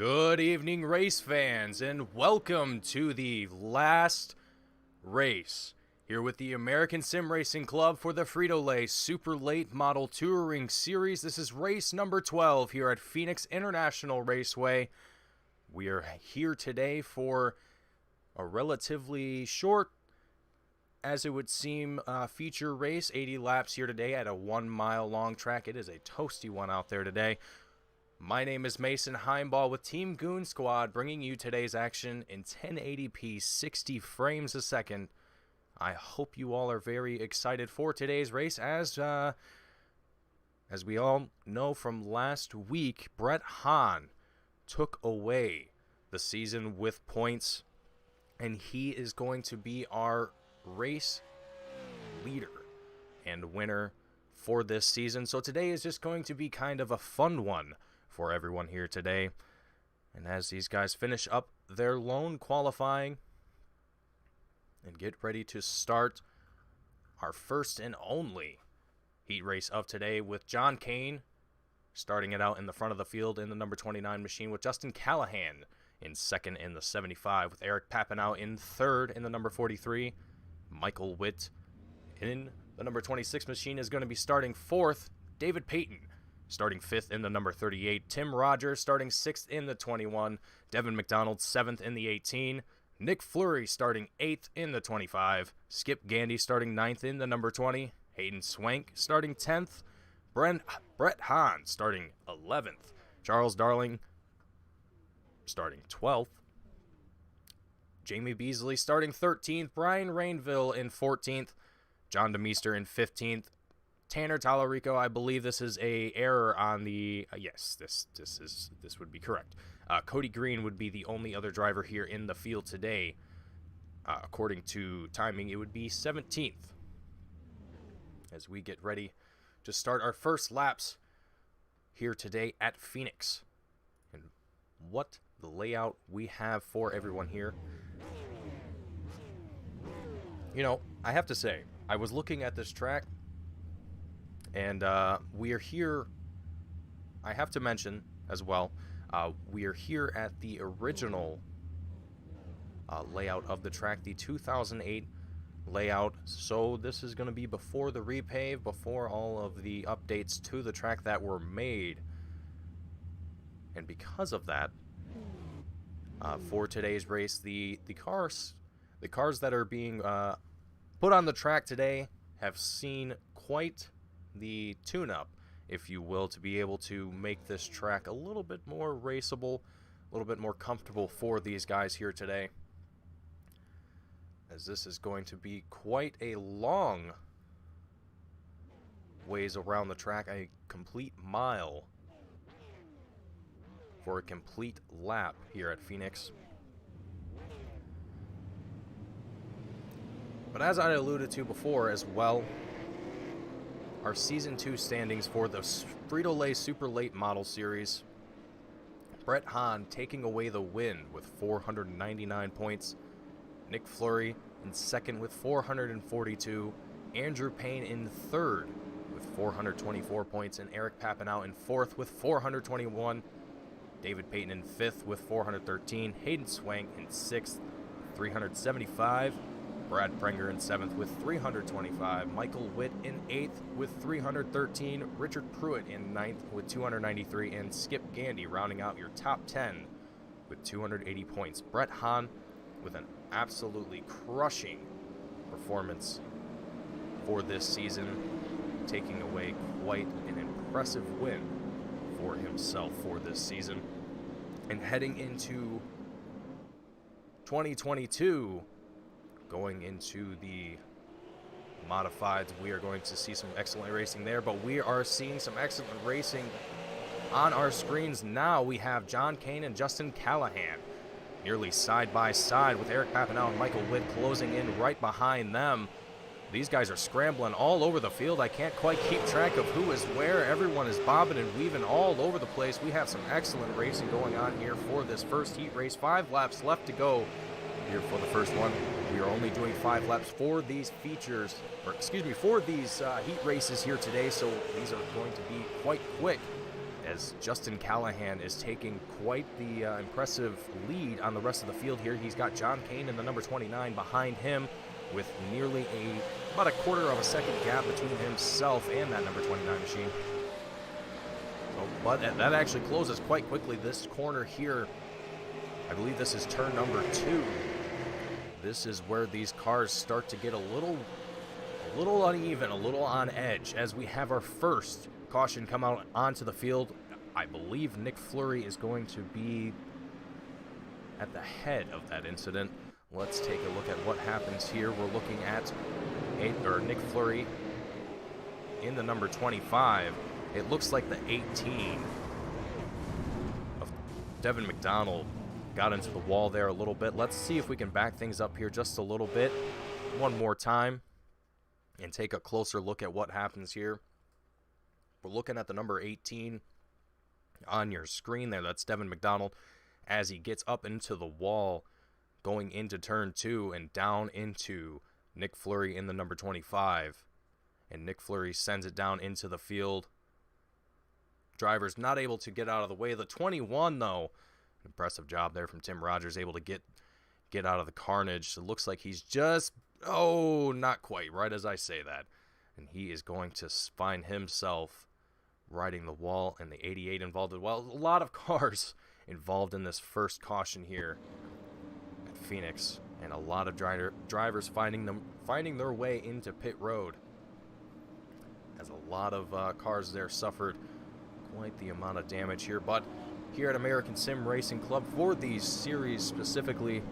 Good evening, race fans, and welcome to the last race here with the American Sim Racing Club for the Frito Super Late Model Touring Series. This is race number 12 here at Phoenix International Raceway. We are here today for a relatively short, as it would seem, feature race. 80 laps here today at a 1 mile long track. It is a toasty one out there today. My name is Mason Heimball with Team Goon Squad, bringing you today's action in 1080p 60 frames a second. I hope you all are very excited for today's race. As we all know from last week, Brett Hahn took away the season with points, and he is going to be our race leader and winner for this season. So today is just going to be kind of a fun one for everyone here today. And as these guys finish up their lone qualifying and get ready to start our first and only heat race of today, with John Kane starting it out in the front of the field in the number 29 machine, with Justin Callahan in second in the 75, with Eric Papineau in third in the number 43. Michael Witt in the number 26 machine is going to be starting fourth. David Payton starting fifth in the number 38. Tim Rogers starting sixth in the 21. Devin McDonald seventh in the 18. Nick Fleury starting eighth in the 25. Skip Gandy starting ninth in the number 20. Hayden Swank starting 10th. Brett Hahn starting 11th. Charles Darling starting 12th. Jamie Beasley starting 13th. Brian Rainville in 14th. John DeMeester in 15th. Tanner Tallarico, I believe this is a error on the yes, this would be correct. Cody Green would be the only other driver here in the field today. According to timing, it would be 17th. As we get ready to start our first laps here today at Phoenix. And what the layout we have for everyone here. You know, I have to say, I was looking at this track, and we are here, I have to mention as well, we are here at the original layout of the track, the 2008 layout. So this is going to be before the repave, before all of the updates to the track that were made. And because of that, for today's race, the cars that are being put on the track today have seen quite the tune-up, if you will, to be able to make this track a little bit more raceable, a little bit more comfortable for these guys here today, as this is going to be quite a long ways around the track, a complete mile for a complete lap here at Phoenix. But as I alluded to before as well, our Season 2 standings for the Frito Super Late Model Series. Brett Hahn taking away the win with 499 points. Nick Fleury in second with 442. Andrew Payne in third with 424 points. And Eric Papineau in fourth with 421. David Payton in fifth with 413. Hayden Swank in sixth, 375. Brad Prenger in seventh with 325. Michael Witt in eighth with 313. Richard Pruitt in ninth with 293. And Skip Gandy rounding out your top 10 with 280 points. Brett Hahn with an absolutely crushing performance for this season, taking away quite an impressive win for himself for this season. And heading into 2022, going into the modifieds, we are going to see some excellent racing there, but we are seeing some excellent racing on our screens now. We have John Kane and Justin Callahan nearly side by side, with Eric Papineau and Michael Witt closing in right behind them. These guys are scrambling all over the field. I can't quite keep track of who is where. Everyone is bobbing and weaving all over the place. We have some excellent racing going on here for this first heat race. 5 laps left to go here for the first one. We are only doing 5 laps for these features, for these heat races here today, so these are going to be quite quick as Justin Callahan is taking quite the impressive lead on the rest of the field here. He's got John Kane in the number 29 behind him with nearly about a quarter of a second gap between himself and that number 29 machine. So, but that actually closes quite quickly. This corner here, I believe this is turn number 2. This is where these cars start to get a little uneven, a little on edge, as we have our first caution come out onto the field. I believe Nick Fleury is going to be at the head of that incident. Let's take a look at what happens here. We're looking at Nick Fleury in the number 25. It looks like the 18 of Devin McDonald got into the wall there a little bit. Let's see if we can back things up here just a little bit one more time and take a closer look at what happens here. We're looking at the number 18 on your screen there. That's Devin McDonald as he gets up into the wall going into turn 2 and down into Nick Fleury in the number 25. And Nick Fleury sends it down into the field. Driver's not able to get out of the way. The 21, though, impressive job there from Tim Rogers, able to get out of the carnage. It looks like he's just, not quite, right as I say that. And he is going to find himself riding the wall, and the 88 involved as well. A lot of cars involved in this first caution here at Phoenix, and a lot of drivers finding their way into pit road, as a lot of cars there suffered quite the amount of damage here. But here at American Sim Racing Club, for these series specifically,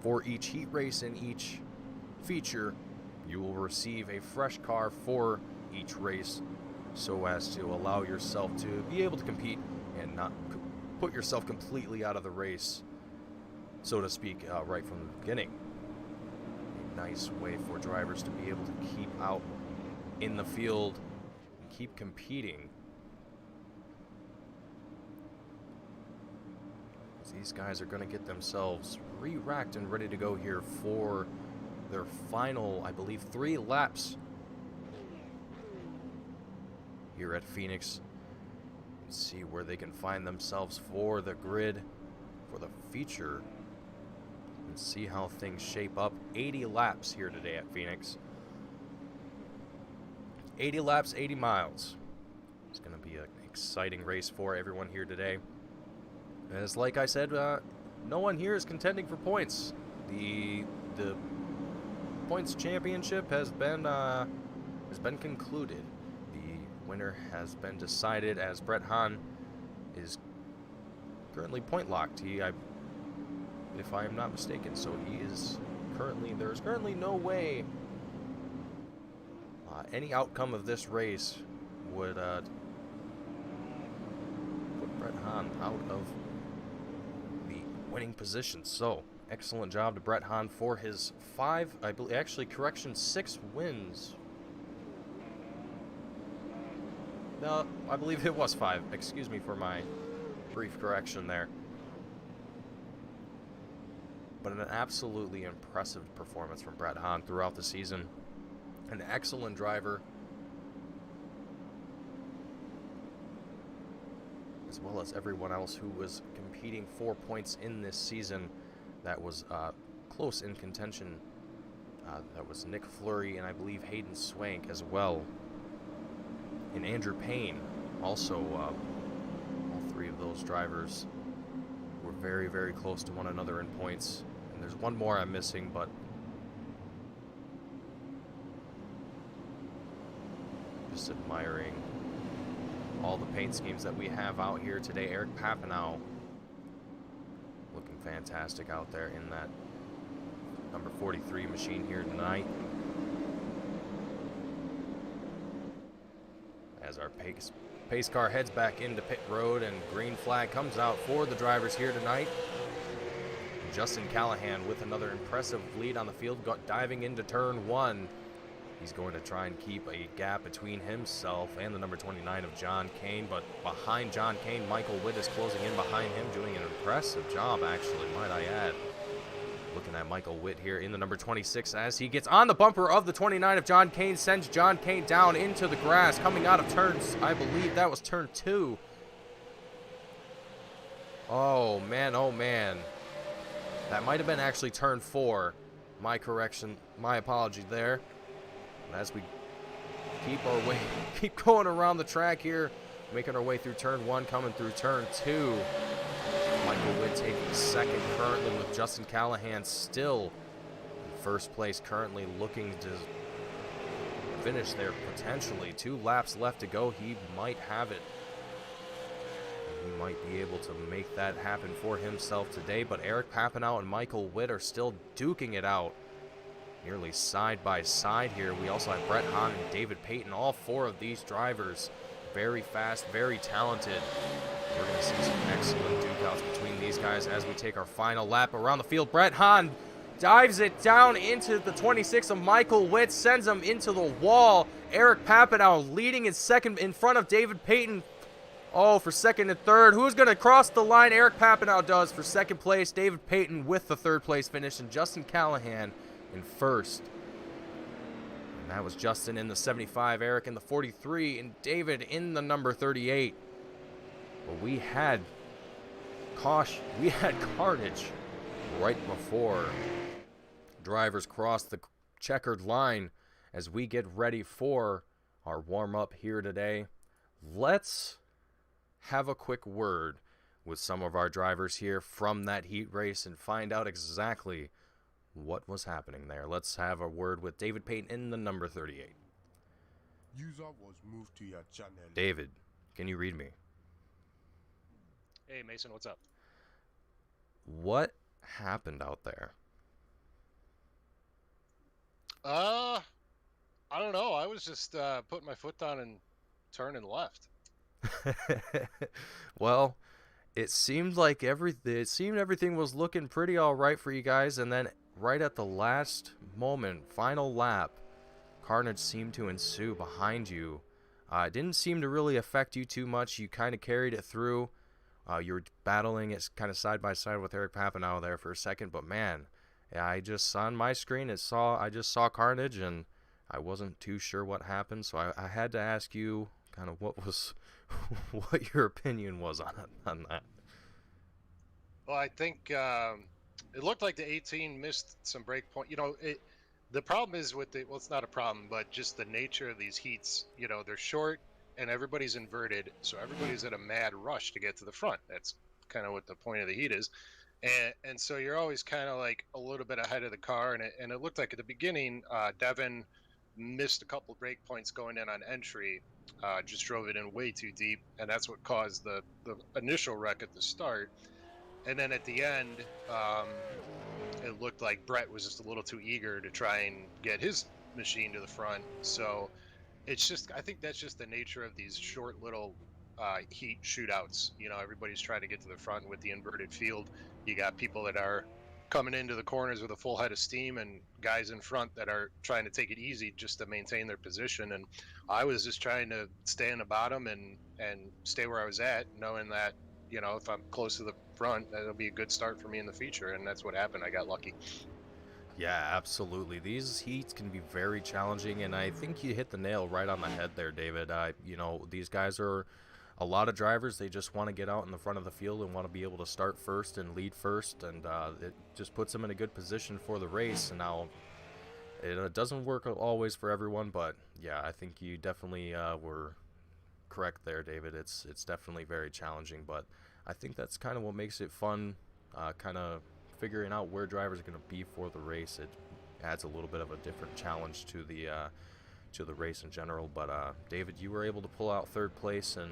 for each heat race and each feature, you will receive a fresh car for each race, so as to allow yourself to be able to compete and not put yourself completely out of the race, so to speak, right from the beginning. A nice way for drivers to be able to keep out in the field and keep competing. These guys are going to get themselves re-racked and ready to go here for their final, I believe, 3 laps here at Phoenix. Let's see where they can find themselves for the grid, for the feature, and see how things shape up. 80 laps here today at Phoenix. 80 laps, 80 miles. It's going to be an exciting race for everyone here today. As like I said, no one here is contending for points. The points championship has been concluded. The winner has been decided, as Brett Hahn is currently point locked. If I am not mistaken, so he is currently. There's currently no way any outcome of this race would put Brett Hahn out of winning position. So excellent job to Brett Hahn for his 5, I believe, actually correction, 6 wins. No, I believe it was 5. Excuse me for my brief correction there. But an absolutely impressive performance from Brett Hahn throughout the season. An excellent driver, as well as everyone else who was competing for points in this season that was close in contention. That was Nick Fleury and I believe Hayden Swank as well. And Andrew Payne also. All 3 of those drivers were very, very close to one another in points. And there's one more I'm missing, but just admiring all the paint schemes that we have out here today. Eric Papanow looking fantastic out there in that number 43 machine here tonight. As our pace car heads back into pit road and green flag comes out for the drivers here tonight. Justin Callahan with another impressive lead on the field, diving into turn 1. He's going to try and keep a gap between himself and the number 29 of John Kane, but behind John Kane, Michael Witt is closing in behind him, doing an impressive job, actually, might I add. Looking Looking at Michael Witt here in the number 26 as he gets on the bumper of the 29 of John Kane, sends John Kane down into the grass, coming out of turns, I believe that was turn 2. Oh, man, oh, man. That might have been actually turn 4. My correction, my apology there. As we keep going around the track here, making our way through turn 1, coming through turn 2. Michael Witt taking second currently, with Justin Callahan still in first place, currently looking to finish there potentially. 2 laps left to go. He might have it. He might be able to make that happen for himself today, but Eric Papineau and Michael Witt are still duking it out, nearly side by side here. We also have Brett Hahn and David Payton, all 4 of these drivers. Very fast, very talented. We're going to see some excellent duke-outs between these guys as we take our final lap around the field. Brett Hahn dives it down into the 26 of Michael Witt, sends him into the wall. Eric Papineau leading in second in front of David Payton. Oh, for second and third. Who's going to cross the line? Eric Papineau does for second place. David Payton with the third place finish, and Justin Callahan in first. And that was Justin in the 75, Eric in the 43, and David in the number 38. But we had caution, we had carnage right before drivers crossed the checkered line as we get ready for our warm-up here today. Let's have a quick word with some of our drivers here from that heat race and find out exactly what was happening there. Let's have a word with David Payton in the number 38. User was moved to your channel. David, can you read me? Hey, Mason, what's up? What happened out there? I don't know. I was just putting my foot down and turning left. Well, it seemed like everything was looking pretty all right for you guys, and then right at the last moment, final lap, carnage seemed to ensue behind you. It didn't seem to really affect you too much. You kind of carried it through. You were battling it kind of side by side with Eric Papineau there for a second, but man, I just on my screen I just saw carnage, and I wasn't too sure what happened, so I had to ask you kind of what your opinion was on that. Well, I think it looked like the 18 missed some break point. You know, the problem is with well, it's not a problem, but just the nature of these heats. You know, they're short and everybody's inverted, so everybody's at a mad rush to get to the front. That's kind of what the point of the heat is. And so you're always kind of like a little bit ahead of the car, and it looked like at the beginning, Devin missed a couple break points going in on entry, just drove it in way too deep, and that's what caused the initial wreck at the start. And then at the end, it looked like Brett was just a little too eager to try and get his machine to the front. So it's just, I think that's just the nature of these short little heat shootouts. You know, everybody's trying to get to the front with the inverted field. You got people that are coming into the corners with a full head of steam, and guys in front that are trying to take it easy just to maintain their position. And I was just trying to stay in the bottom and stay where I was at, knowing that, you know, if I'm close to the front, that'll be a good start for me in the feature. And that's what happened. I got lucky. Yeah, absolutely. These heats can be very challenging, and I think you hit the nail right on the head there, David. You know, these guys are a lot of drivers. They just want to get out in the front of the field and want to be able to start first and lead first, and it just puts them in a good position for the race. And now it doesn't work always for everyone, but yeah, I think you definitely were correct there, David. It's definitely very challenging, but I think that's kind of what makes it fun, kind of figuring out where drivers are going to be for the race. It adds a little bit of a different challenge to the race in general. But David, you were able to pull out third place and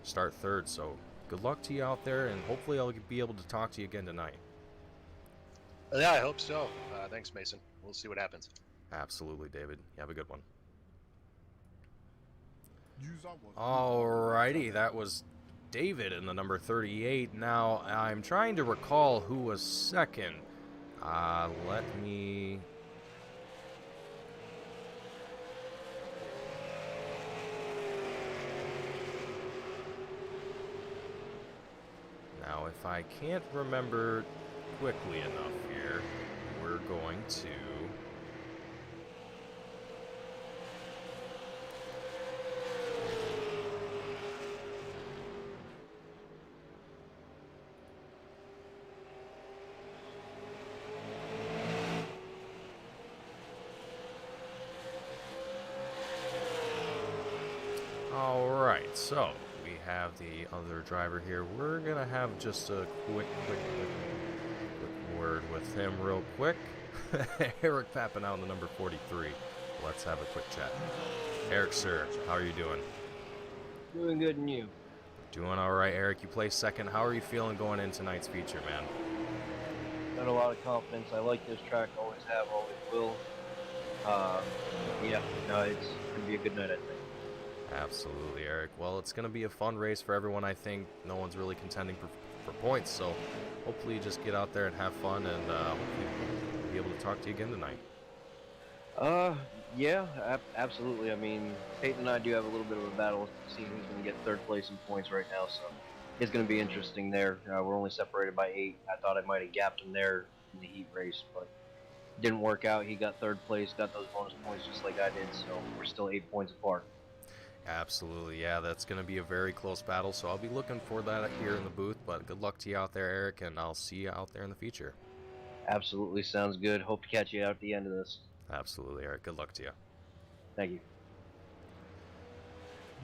start third, so good luck to you out there, and hopefully I'll be able to talk to you again tonight. Yeah, I hope so. Thanks, Mason. We'll see what happens. Absolutely, David. You have a good one. User was Alrighty, that was David in the number 38. Now, I'm trying to recall who was second. Let me... Now, if I can't remember quickly enough here, we're going to Alright, so we have the other driver here. We're going to have just a quick word with him real quick. Eric Pappin out on the number 43. Let's have a quick chat. Eric, sir, how are you doing? Doing good, and you? Doing alright, Eric. You placed second. How are you feeling going into tonight's feature, man? Got a lot of confidence. I like this track. Always have, always will. Yeah, no, it's gonna be a good night, I think. Absolutely, Eric. Well, it's going to be a fun race for everyone, I think. No one's really contending for points, so hopefully you just get out there and have fun, and hopefully we'll be able to talk to you again tonight. Yeah, absolutely. I mean, Peyton and I do have a little bit of a battle to see who's going to get third place in points right now, so it's going to be interesting there. We're only separated by 8. I thought I might have gapped him there in the heat race, but didn't work out. He got third place, got those bonus points just like I did, so we're still 8 points apart. Absolutely, yeah, that's going to be a very close battle, so I'll be looking for that here in the booth, but good luck to you out there, Eric, and I'll see you out there in the future. Absolutely, sounds good. Hope to catch you out at the end of this. Absolutely, Eric. Good luck to you. Thank you.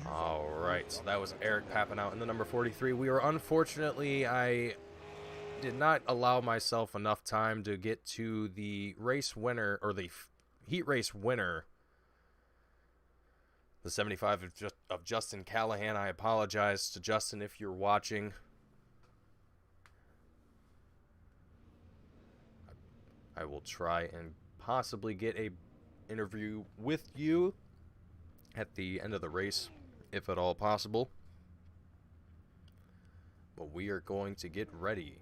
Alright, so that was Eric Pappin out in the number 43. We were unfortunately, I did not allow myself enough time to get to the race winner, or the heat race winner, the 75 of Justin Callahan. I apologize to Justin if you're watching. I will try and possibly get a interview with you at the end of the race, if at all possible. But we are going to get ready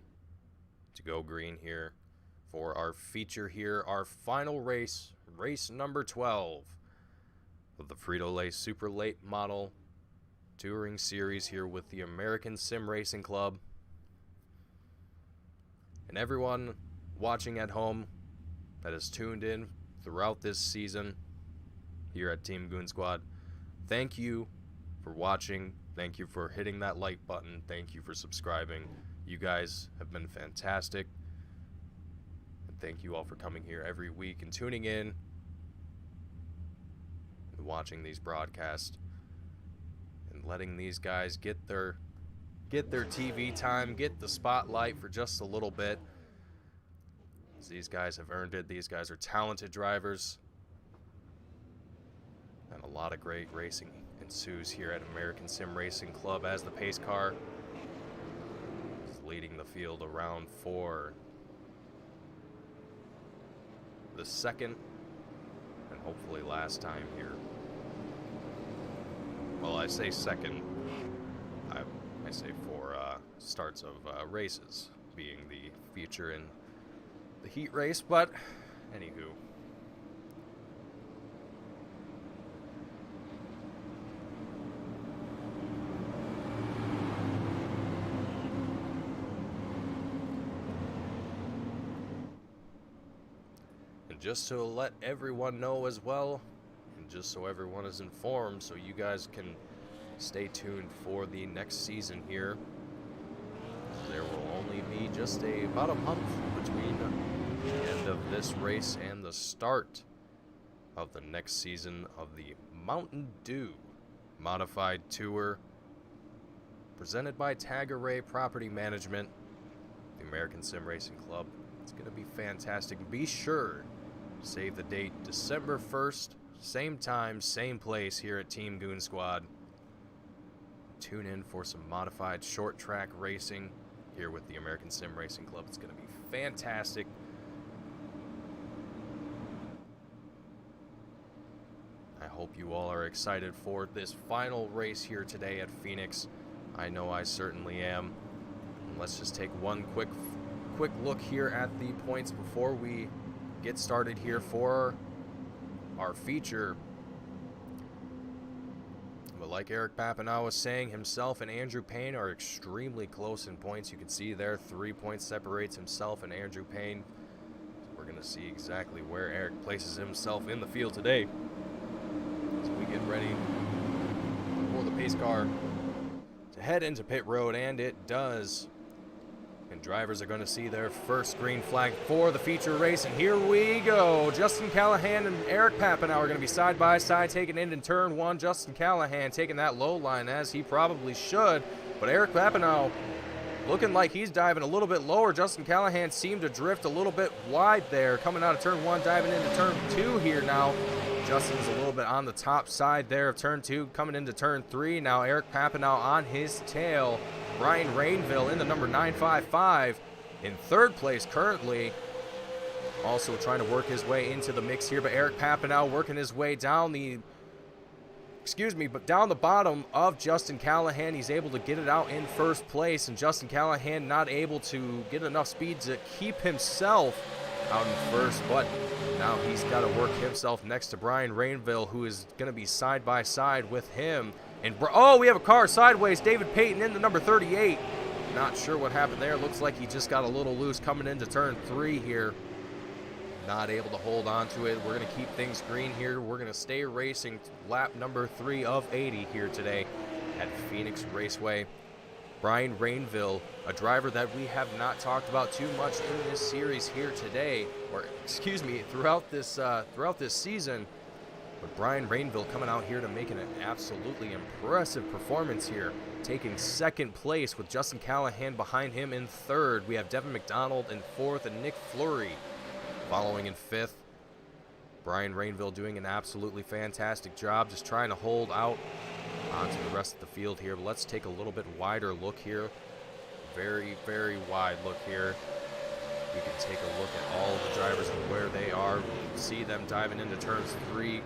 to go green here for our feature here, our final race, race number 12 of the Frito-Lay Super Late Model Touring Series here with the American Sim Racing Club. And everyone watching at home that has tuned in throughout this season here at Team Goon Squad, thank you for watching. Thank you for hitting that like button. Thank you for subscribing. You guys have been fantastic. And thank you all for coming here every week and tuning in and watching these broadcasts and letting these guys get their TV time, get the spotlight for just a little bit. These guys have earned it. These guys are talented drivers. And a lot of great racing ensues here at American Sim Racing Club as the pace car is leading the field around for the second and hopefully last time here. Well, I say second. I say for starts of races, being the feature in the heat race, but anywho. And just to let everyone know as well, and just so everyone is informed, so you guys can stay tuned for the next season here. There will only be just about a month between the end of this race and the start of the next season of the Mountain Dew Modified Tour, presented by Tag Array Property Management, the American Sim Racing Club. It's going to be fantastic. Be sure to save the date, December 1st, same time, same place here at Team Goon Squad. Tune in for some modified short track racing here with the American Sim Racing Club. It's going to be fantastic. I hope you all are excited for this final race here today at Phoenix. I know I certainly am. And let's just take one quick look here at the points before we get started here for our feature. But like Eric Pappin was saying, himself and Andrew Payne are extremely close in points. You can see there 3 points separates himself and Andrew Payne. We're going to see exactly where Eric places himself in the field today as we get ready for the pace car to head into pit road, and it does. And drivers are going to see their first green flag for the feature race, and here we go. Justin Callahan and Eric Papanow are going to be side by side taking in turn one. Justin Callahan taking that low line as he probably should, but Eric Papanow looking like he's diving a little bit lower. Justin Callahan seemed to drift a little bit wide there, coming out of turn one, diving into turn two here now. Justin's a little bit on the top side there of turn two, coming into turn three. Now Eric Papanow on his tail. Brian Rainville in the number 955 in third place currently. Also trying to work his way into the mix here, but Eric Papanow working his way down down the bottom of Justin Callahan. He's able to get it out in first place, and Justin Callahan not able to get enough speed to keep himself out in first, but now he's got to work himself next to Brian Rainville, who is going to be side by side with him. And we have a car sideways. David Payton in the number 38. Not sure what happened there. Looks like he just got a little loose coming into turn three here. Not able to hold on to it. We're going to keep things green here. We're going to stay racing lap number 3 of 80 here today at Phoenix Raceway. Brian Rainville, a driver that we have not talked about too much in this series here today, throughout this season. But Brian Rainville coming out here to making an absolutely impressive performance here, taking second place with Justin Callahan behind him in third. We have Devin McDonald in fourth and Nick Fleury following in fifth. Brian Rainville doing an absolutely fantastic job, just trying to hold out onto the rest of the field here. But let's take a little bit wider look here. Very, very wide look here. You can take a look at all of the drivers and where they are. See them diving into turns 3.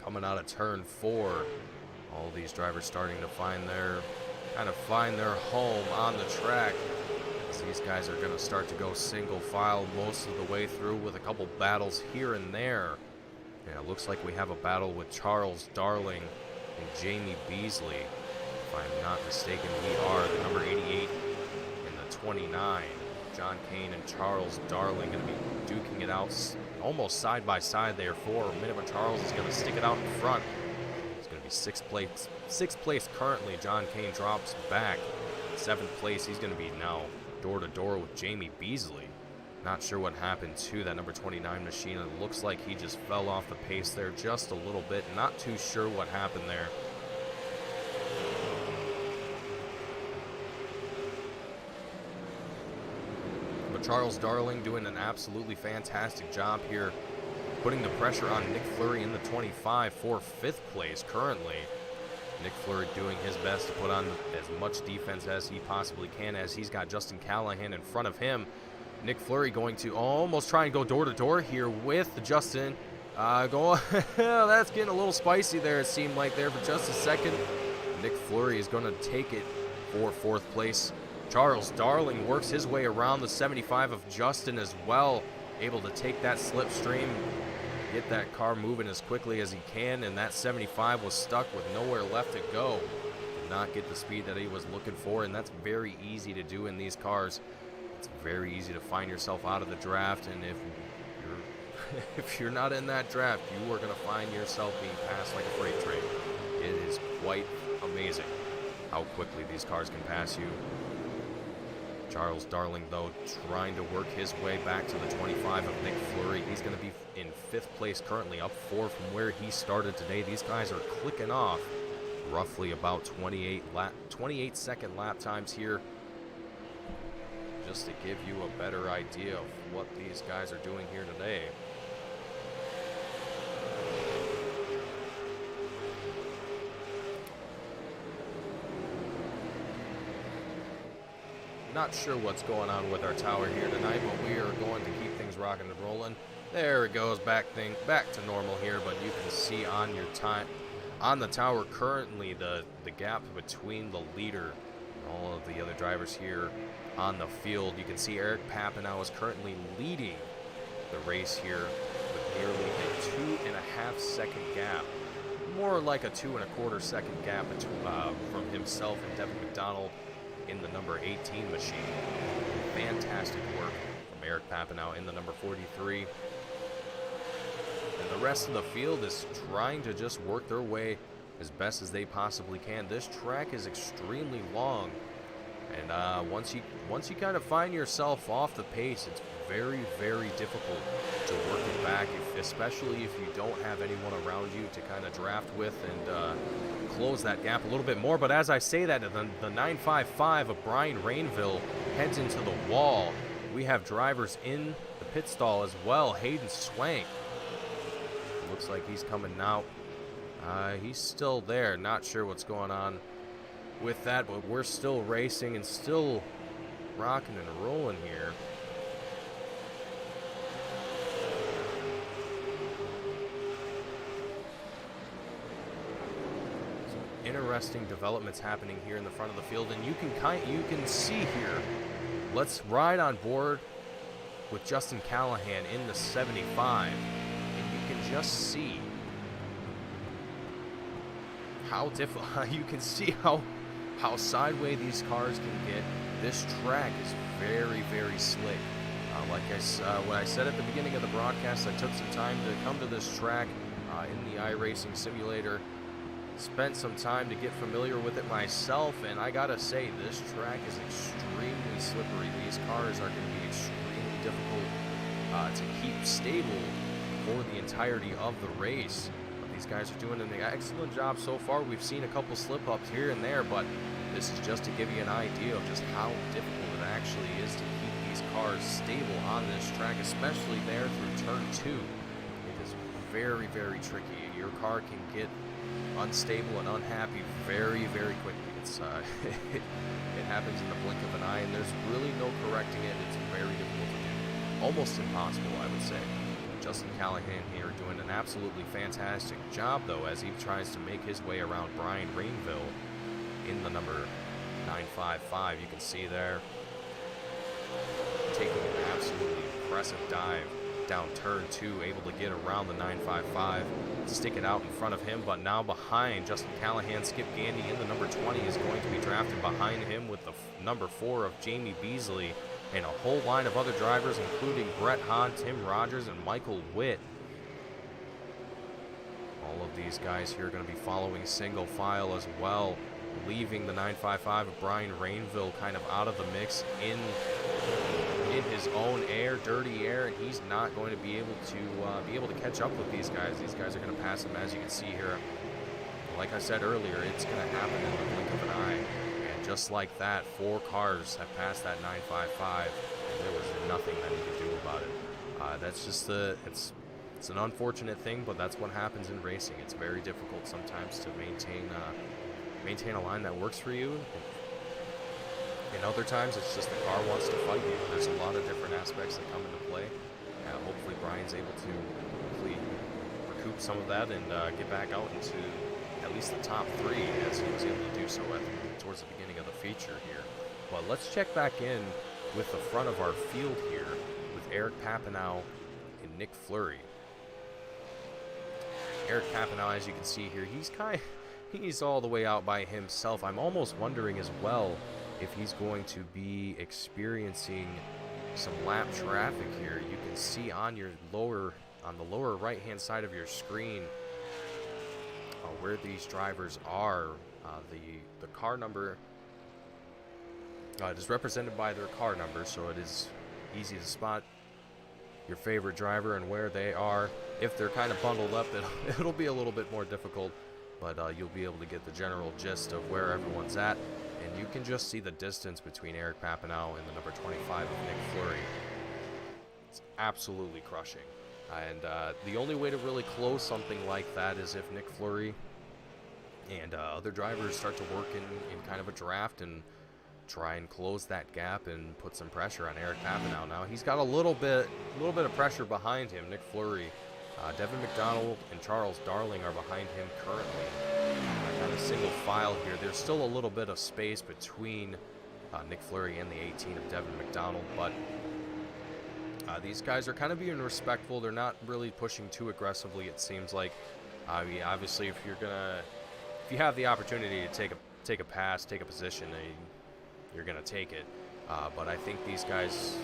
Coming out of turn 4. All these drivers starting to find their home on the track. As these guys are going to start to go single file most of the way through with a couple battles here and there. And it looks like we have a battle with Charles Darling and Jamie Beasley. If I'm not mistaken, we are the number 88 and the 29. John Kane and Charles Darling going to be duking it out almost side by side there for a minute, but Charles is going to stick it out in front. It's going to be sixth place currently. John Kane drops back. 7th place, he's going to be now door to door with Jamie Beasley. Not sure what happened to that number 29 machine. It looks like he just fell off the pace there just a little bit. Not too sure what happened there. But Charles Darling doing an absolutely fantastic job here, putting the pressure on Nick Fleury in the 25 for 5th place currently. Nick Fleury doing his best to put on as much defense as he possibly can, as he's got Justin Callahan in front of him. Nick Fleury going to almost try and go door-to-door here with Justin. That's getting a little spicy there, it seemed like there for just a second. Nick Fleury is going to take it for 4th place. Charles Darling works his way around the 75 of Justin as well, able to take that slipstream, get that car moving as quickly as he can, and that 75 was stuck with nowhere left to go. Did not get the speed that he was looking for, and that's very easy to do in these cars. It's very easy to find yourself out of the draft, and if you're not in that draft, you are going to find yourself being passed like a freight train. It is quite amazing how quickly these cars can pass you. Charles Darling, though, trying to work his way back to the 25 of Nick Fleury. He's going to be in 5th place currently, up 4 from where he started today. These guys are clicking off roughly about 28-second lap times here, just to give you a better idea of what these guys are doing here today. Not sure what's going on with our tower here tonight, but we are going to keep things rocking and rolling. There it goes, back to normal here, but you can see on the tower currently the gap between the leader and all of the other drivers here on the field. You can see Eric Papanow is currently leading the race here with nearly a 2.5 second gap. More like a 2.25 second gap from himself and Devin McDonald in the number 18 machine. Fantastic work from Eric Papanow in the number 43. And the rest of the field is trying to just work their way as best as they possibly can. This track is extremely long, and once you kind of find yourself off the pace, it's very, very difficult to work it back, especially if you don't have anyone around you to kind of draft with and close that gap a little bit more. But as I say that, the 955 of Brian Rainville heads into the wall. We have drivers in the pit stall as well. Hayden Swank. Looks like he's coming out. He's still there. Not sure what's going on with that, but we're still racing and still rocking and rolling here. Some interesting developments happening here in the front of the field, and you can see here. Let's ride on board with Justin Callahan in the 75, and you can just see how difficult. You can see how sideways these cars can get. This track is very, very slick. What I said at the beginning of the broadcast, I took some time to come to this track in the iRacing simulator. Spent some time to get familiar with it myself, and I gotta say, this track is extremely slippery. These cars are going to be extremely difficult to keep stable for the entirety of the race. But these guys are doing an excellent job so far. We've seen a couple slip-ups here and there, but this is just to give you an idea of just how difficult it actually is to keep these cars stable on this track, especially there through turn 2. It is very, very tricky. Your car can get unstable and unhappy very, very quickly. It's it happens in the blink of an eye, and there's really no correcting it. It's very difficult to do. Almost impossible, I would say. Justin Callahan here doing an absolutely fantastic job, though, as he tries to make his way around Brian Rainville in the number 955. You can see there taking an absolutely impressive dive down turn 2, able to get around the 955, stick it out in front of him, but now behind Justin Callahan, Skip Gandy in the number 20 is going to be drafted behind him with the number 4 of Jamie Beasley, and a whole line of other drivers, including Brett Hahn, Tim Rogers, and Michael Witt. All of these guys here are going to be following single file as well, leaving the 955 of Brian Rainville kind of out of the mix in his own air, dirty air, and he's not going to be able to catch up with these guys. These guys are going to pass him, as you can see here. Like I said earlier, it's going to happen in the blink of an eye. And just like that, 4 cars have passed that 955, and there was nothing that he could do about it. That's just it's an unfortunate thing, but that's what happens in racing. It's very difficult sometimes to maintain a line that works for you. And other times, it's just the car wants to fight you. There's a lot of different aspects that come into play. Hopefully, Brian's able to hopefully recoup some of that and get back out into at least the top 3, as he was able to do so towards the beginning of the feature here. But let's check back in with the front of our field here with Eric Papanow and Nick Fleury. Eric Papanow, as you can see here, he's all the way out by himself. I'm almost wondering as well if he's going to be experiencing some lap traffic here. You can see on the lower right hand side of your screen where these drivers are. The car number it is represented by their car number, so it is easy to spot your favorite driver and where they are. If they're kind of bundled up, it'll be a little bit more difficult, but you'll be able to get the general gist of where everyone's at. And you can just see the distance between Eric Papanow and the number 25 of Nick Fleury. It's absolutely crushing. And the only way to really close something like that is if Nick Fleury and other drivers start to work in kind of a draft and try and close that gap and put some pressure on Eric Papanow. Now he's got a little bit of pressure behind him. Nick Fleury, Devin McDonald, and Charles Darling are behind him currently. Kind of single file here. There's still a little bit of space between Nick Fleury and the 18 of Devin McDonald, but these guys are kind of being respectful. They're not really pushing too aggressively, it seems like. I mean, obviously, if you have the opportunity to take a pass, take a position, you're gonna take it. But I think these guys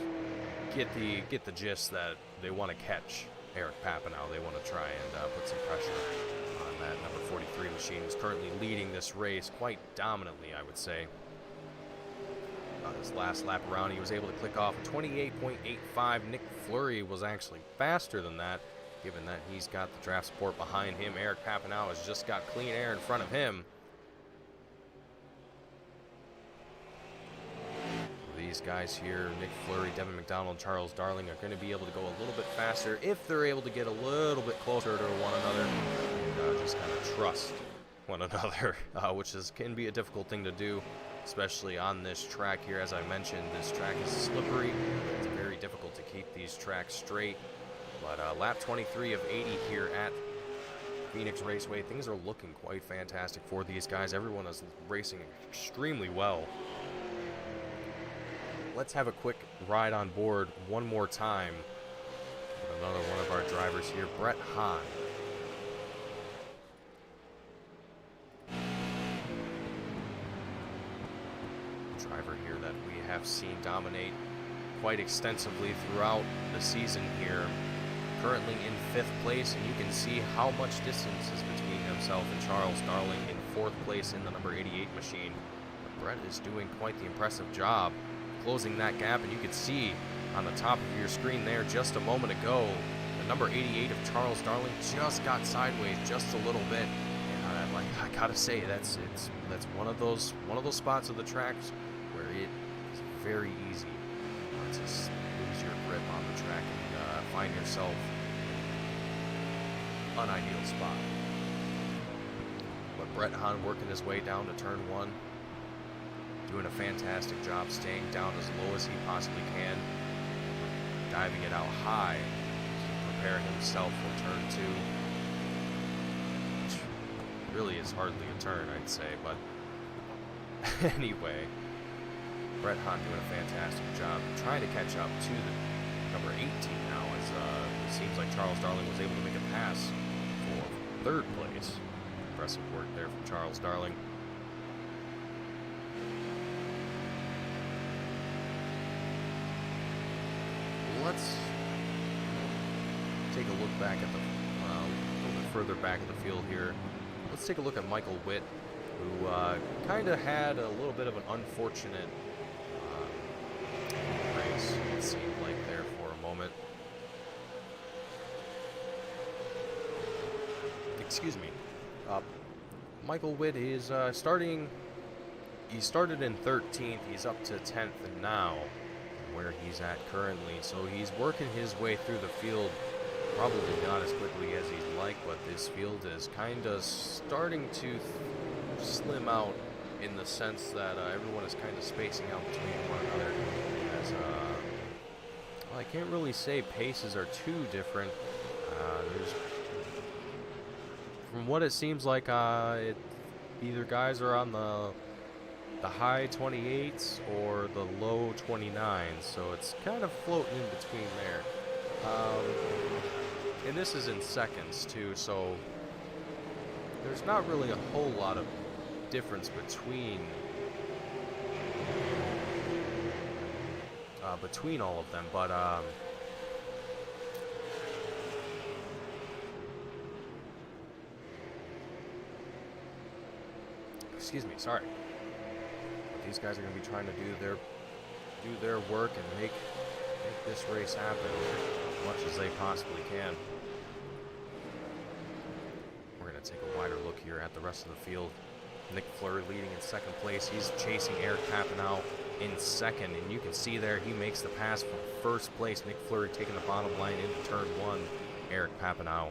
get the gist that they want to catch Eric Papanow. They want to try and put some pressure on that number 43 machine, who's currently leading this race quite dominantly, I would say. His last lap around, he was able to click off a 28.85. Nick Fleury was actually faster than that, given that he's got the draft support behind him. Eric Papanow has just got clean air in front of him. These guys here, Nick Fleury, Devin McDonald, Charles Darling, are going to be able to go a little bit faster if they're able to get a little bit closer to one another and just kind of trust one another, which can be a difficult thing to do, especially on this track here. As I mentioned, this track is slippery. It's very difficult to keep these tracks straight. But lap 23 of 80 here at Phoenix Raceway, things are looking quite fantastic for these guys. Everyone is racing extremely well. Let's have a quick ride on board one more time with another one of our drivers here, Brett Hahn. Driver here that we have seen dominate quite extensively throughout the season here. Currently in 5th place, and you can see how much distance is between himself and Charles Darling in 4th place in the number 88 machine. But Brett is doing quite the impressive job closing that gap, and you can see on the top of your screen there just a moment ago, the number 88 of Charles Darling just got sideways just a little bit. And I gotta say, that's one of those spots of the tracks where it is very easy to lose your grip on the track and find yourself in an unideal spot. But Brett Hahn working his way down to turn 1, doing a fantastic job staying down as low as he possibly can, diving it out high, preparing himself for turn 2, which really is hardly a turn, I'd say, but anyway, Brett Hahn doing a fantastic job trying to catch up to the number 18 now, as it seems like Charles Darling was able to make a pass for 3rd place. Impressive work there from Charles Darling. Let's take a look back at the a little bit further back in the field here. Let's take a look at Michael Witt, who kind of had a little bit of an unfortunate race, it seemed like, there for a moment. Excuse me. Michael Witt is starting. He started in 13th. He's up to 10th now, where he's at currently. So he's working his way through the field, probably not as quickly as he'd like, but this field is kind of starting to slim out in the sense that everyone is kind of spacing out between one another. As well, I can't really say paces are too different. There's, from what it seems like, either guys are on the high 28s or the low 29s, so it's kind of floating in between there. And this is in seconds too, so there's not really a whole lot of difference between all of them, but excuse me, sorry. But these guys are going to be trying to do their work and make this race happen as much as they possibly can. We're going to take a wider look here at the rest of the field. Nick Fleury leading in 2nd place. He's chasing Eric Papanow in 2nd, and you can see there he makes the pass from 1st place. Nick Fleury taking the bottom line into turn 1. Eric Papanow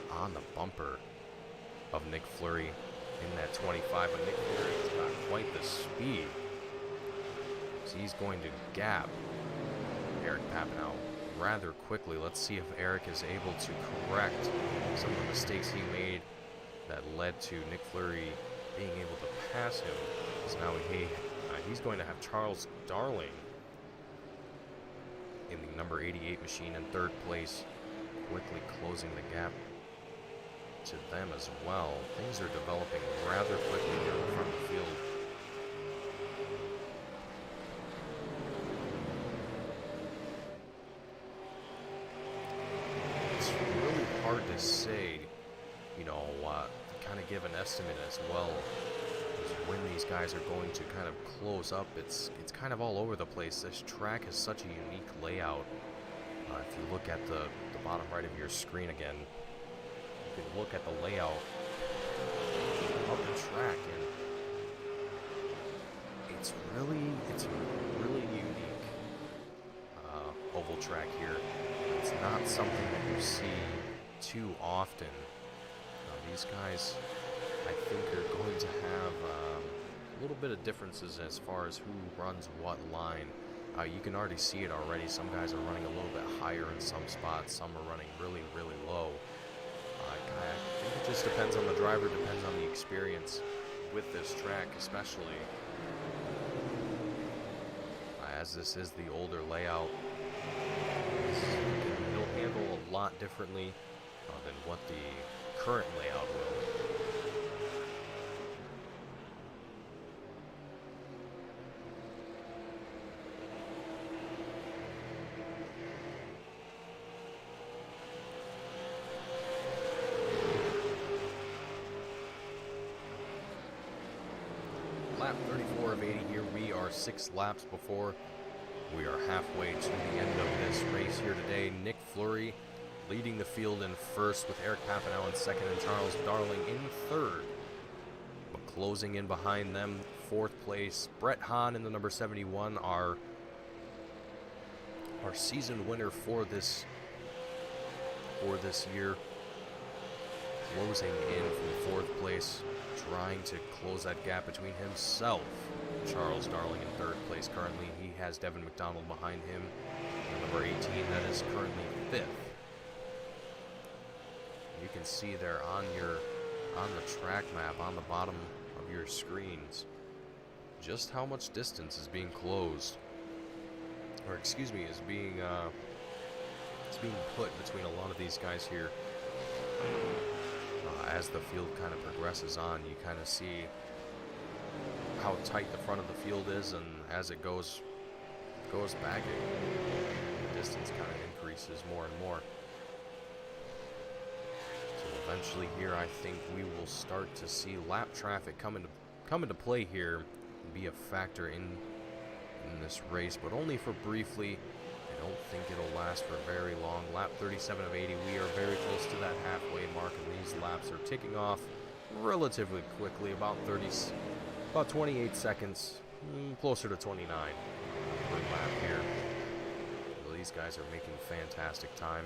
on the bumper of Nick Fleury in that 25, but Nick Fleury has got quite the speed. So he's going to gap Eric Papanow rather quickly. Let's see if Eric is able to correct some of the mistakes he made that led to Nick Fleury being able to pass him. So now he's going to have Charles Darling in the number 88 machine in 3rd place, quickly closing the gap to them as well. Things are developing rather quickly here in the front of the field. of give an estimate as well as when these guys are going to kind of close up. It's kind of all over the place. This track has such a unique layout. If you look at the bottom right of your screen again, you can look at the layout of the track, and it's really unique oval track here. It's not something that you see too often. These guys, I think, are going to have a little bit of differences as far as who runs what line. You can already see it already. Some guys are running a little bit higher in some spots. Some are running really low. I think it just depends on the driver, depends on the experience with this track especially. As this is the older layout, it'll handle a lot differently than what the current layout will. Lap 34 of 80 here. We are 6 laps before we are halfway to the end of this race here today. Nick Fleury leading the field in first, with Eric Papineau in second and Charles Darling in third. But closing in behind them, fourth place, Brett Hahn in the number 71, our season winner for this year, closing in from fourth place, trying to close that gap between himself, Charles Darling in third place currently. He has Devin McDonald behind him, number 18, that is currently fifth. You can see there on the track map on the bottom of your screens just how much distance is being closed, or excuse me, is being put between a lot of these guys here. As the field kind of progresses on, you kind of see how tight the front of the field is, and as it goes back, the distance kind of increases more and more. So eventually here, I think we will start to see lap traffic come into play here and be a factor in this race, but only for briefly. I don't think it'll last for very long. Lap 37 of 80, we are very close to that halfway mark, and these laps are ticking off relatively quickly, about 28 seconds, closer to 29 per lap here. So these guys are making fantastic time.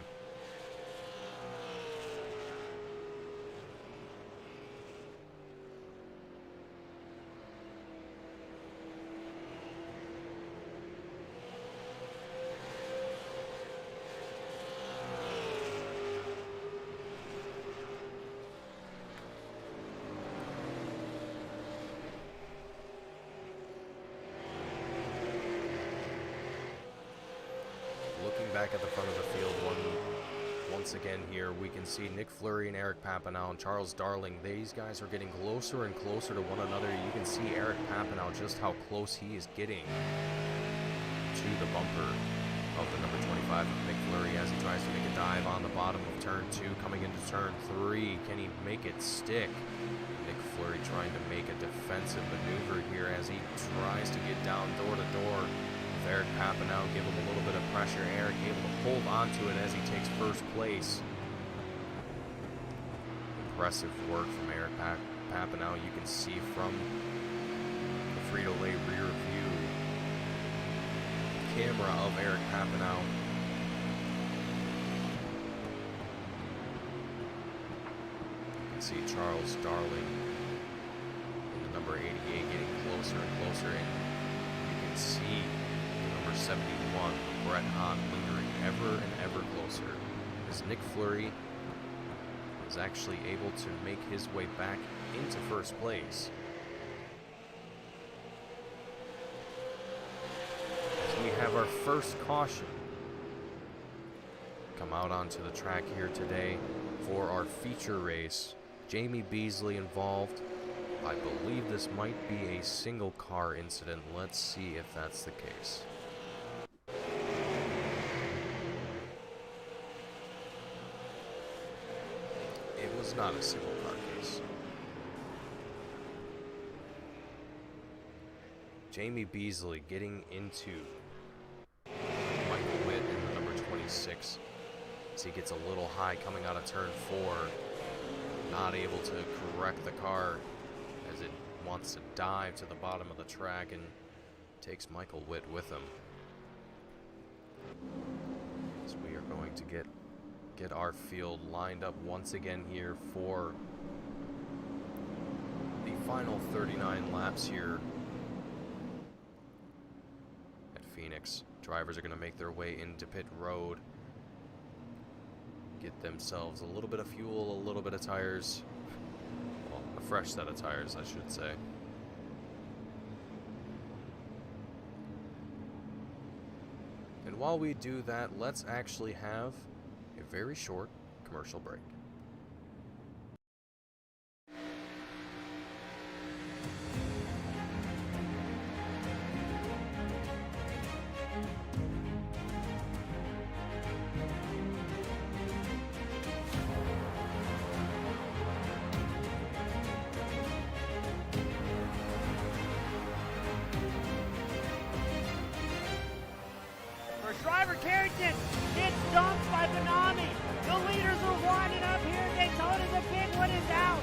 Back at the front of the field once again here, we can see Nick Fleury and Eric Papineau and Charles Darling. These guys are getting closer and closer to one another. You can see Eric Papineau, just how close he is getting to the bumper of the number 25 of Nick Fleury as he tries to make a dive on the bottom of turn 2, coming into turn 3. Can he make it stick? Nick Fleury trying to make a defensive maneuver here as he tries to get down door to door. Eric Papineau give him a little bit of pressure. Eric able to hold onto it as he takes first place. Impressive work from Eric Papineau. You can see from the Frito-Lay rear view camera of Eric Papineau. You can see Charles Darling in the number 88 getting closer and closer in. You can see 71, Brett Hahn lingering ever and ever closer, as Nick Fleury is actually able to make his way back into first place. As we have our first caution come out onto the track here today for our feature race. Jamie Beasley involved. I believe this might be a single car incident. Let's see if that's the case. It was not a single car case. Jamie Beasley getting into Michael Witt in the number 26 as he gets a little high coming out of turn 4. Not able to correct the car as it wants to dive to the bottom of the track and takes Michael Witt with him. So we are going to get our field lined up once again here for the final 39 laps here at Phoenix. Drivers are going to make their way into pit road, get themselves a little bit of fuel, a little bit of tires, well, a fresh set of tires, I should say. And while we do that, let's actually have a very short commercial break. Driver Carrington gets dumped by Benami. The leaders are winding up here. Daytona, the big one is out.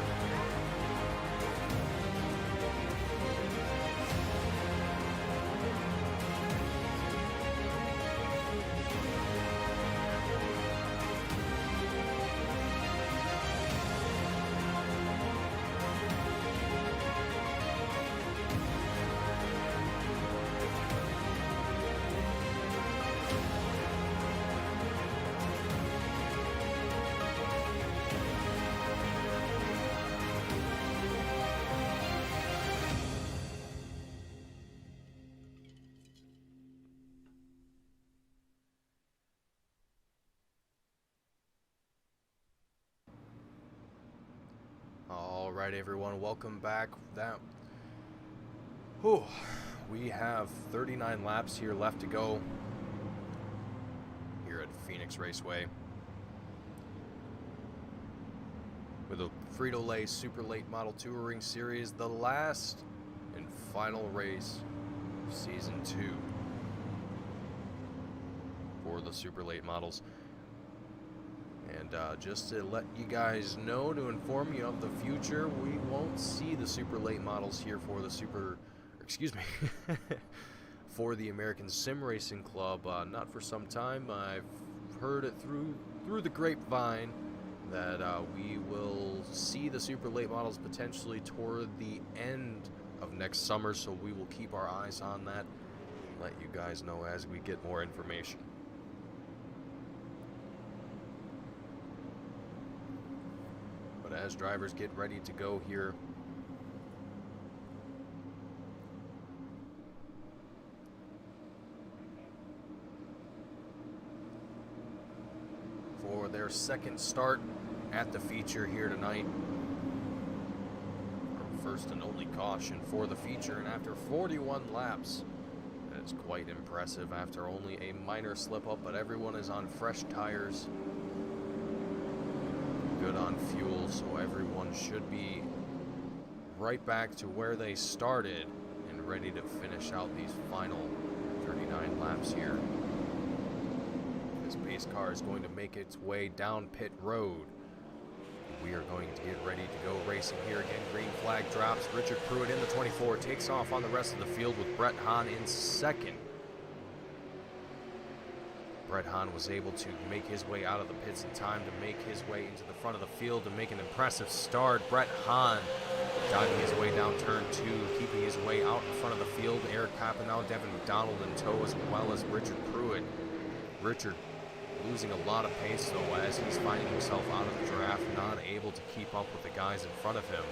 All right, everyone, welcome back. We have 39 laps here left to go here at Phoenix Raceway with the Frito-Lay Super Late Model Touring Series, the last and final race of Season 2 for the Super Late Models. And just to let you guys know, to inform you of the future, we won't see the Super Late Models here for the for the American Sim Racing Club, not for some time. I've heard it through the grapevine that we will see the Super Late Models potentially toward the end of next summer, so we will keep our eyes on that and let you guys know as we get more information. But as drivers get ready to go here, for their second start at the feature here tonight, our first and only caution for the feature, and after 41 laps, that is quite impressive after only a minor slip up, but everyone is on fresh tires, good on fuel, so everyone should be right back to where they started and ready to finish out these final 39 laps here. This pace car is going to make its way down pit road. We are going to get ready to go racing here again. Green flag drops. Richard Pruitt in the 24 takes off on the rest of the field with Brett Hahn in second. Brett Hahn was able to make his way out of the pits in time to make his way into the front of the field to make an impressive start. Brett Hahn diving his way down turn 2, keeping his way out in front of the field. Eric Papanow, Devin McDonald in tow, as well as Richard Pruitt. Richard losing a lot of pace though as he's finding himself out of the draft, not able to keep up with the guys in front of him.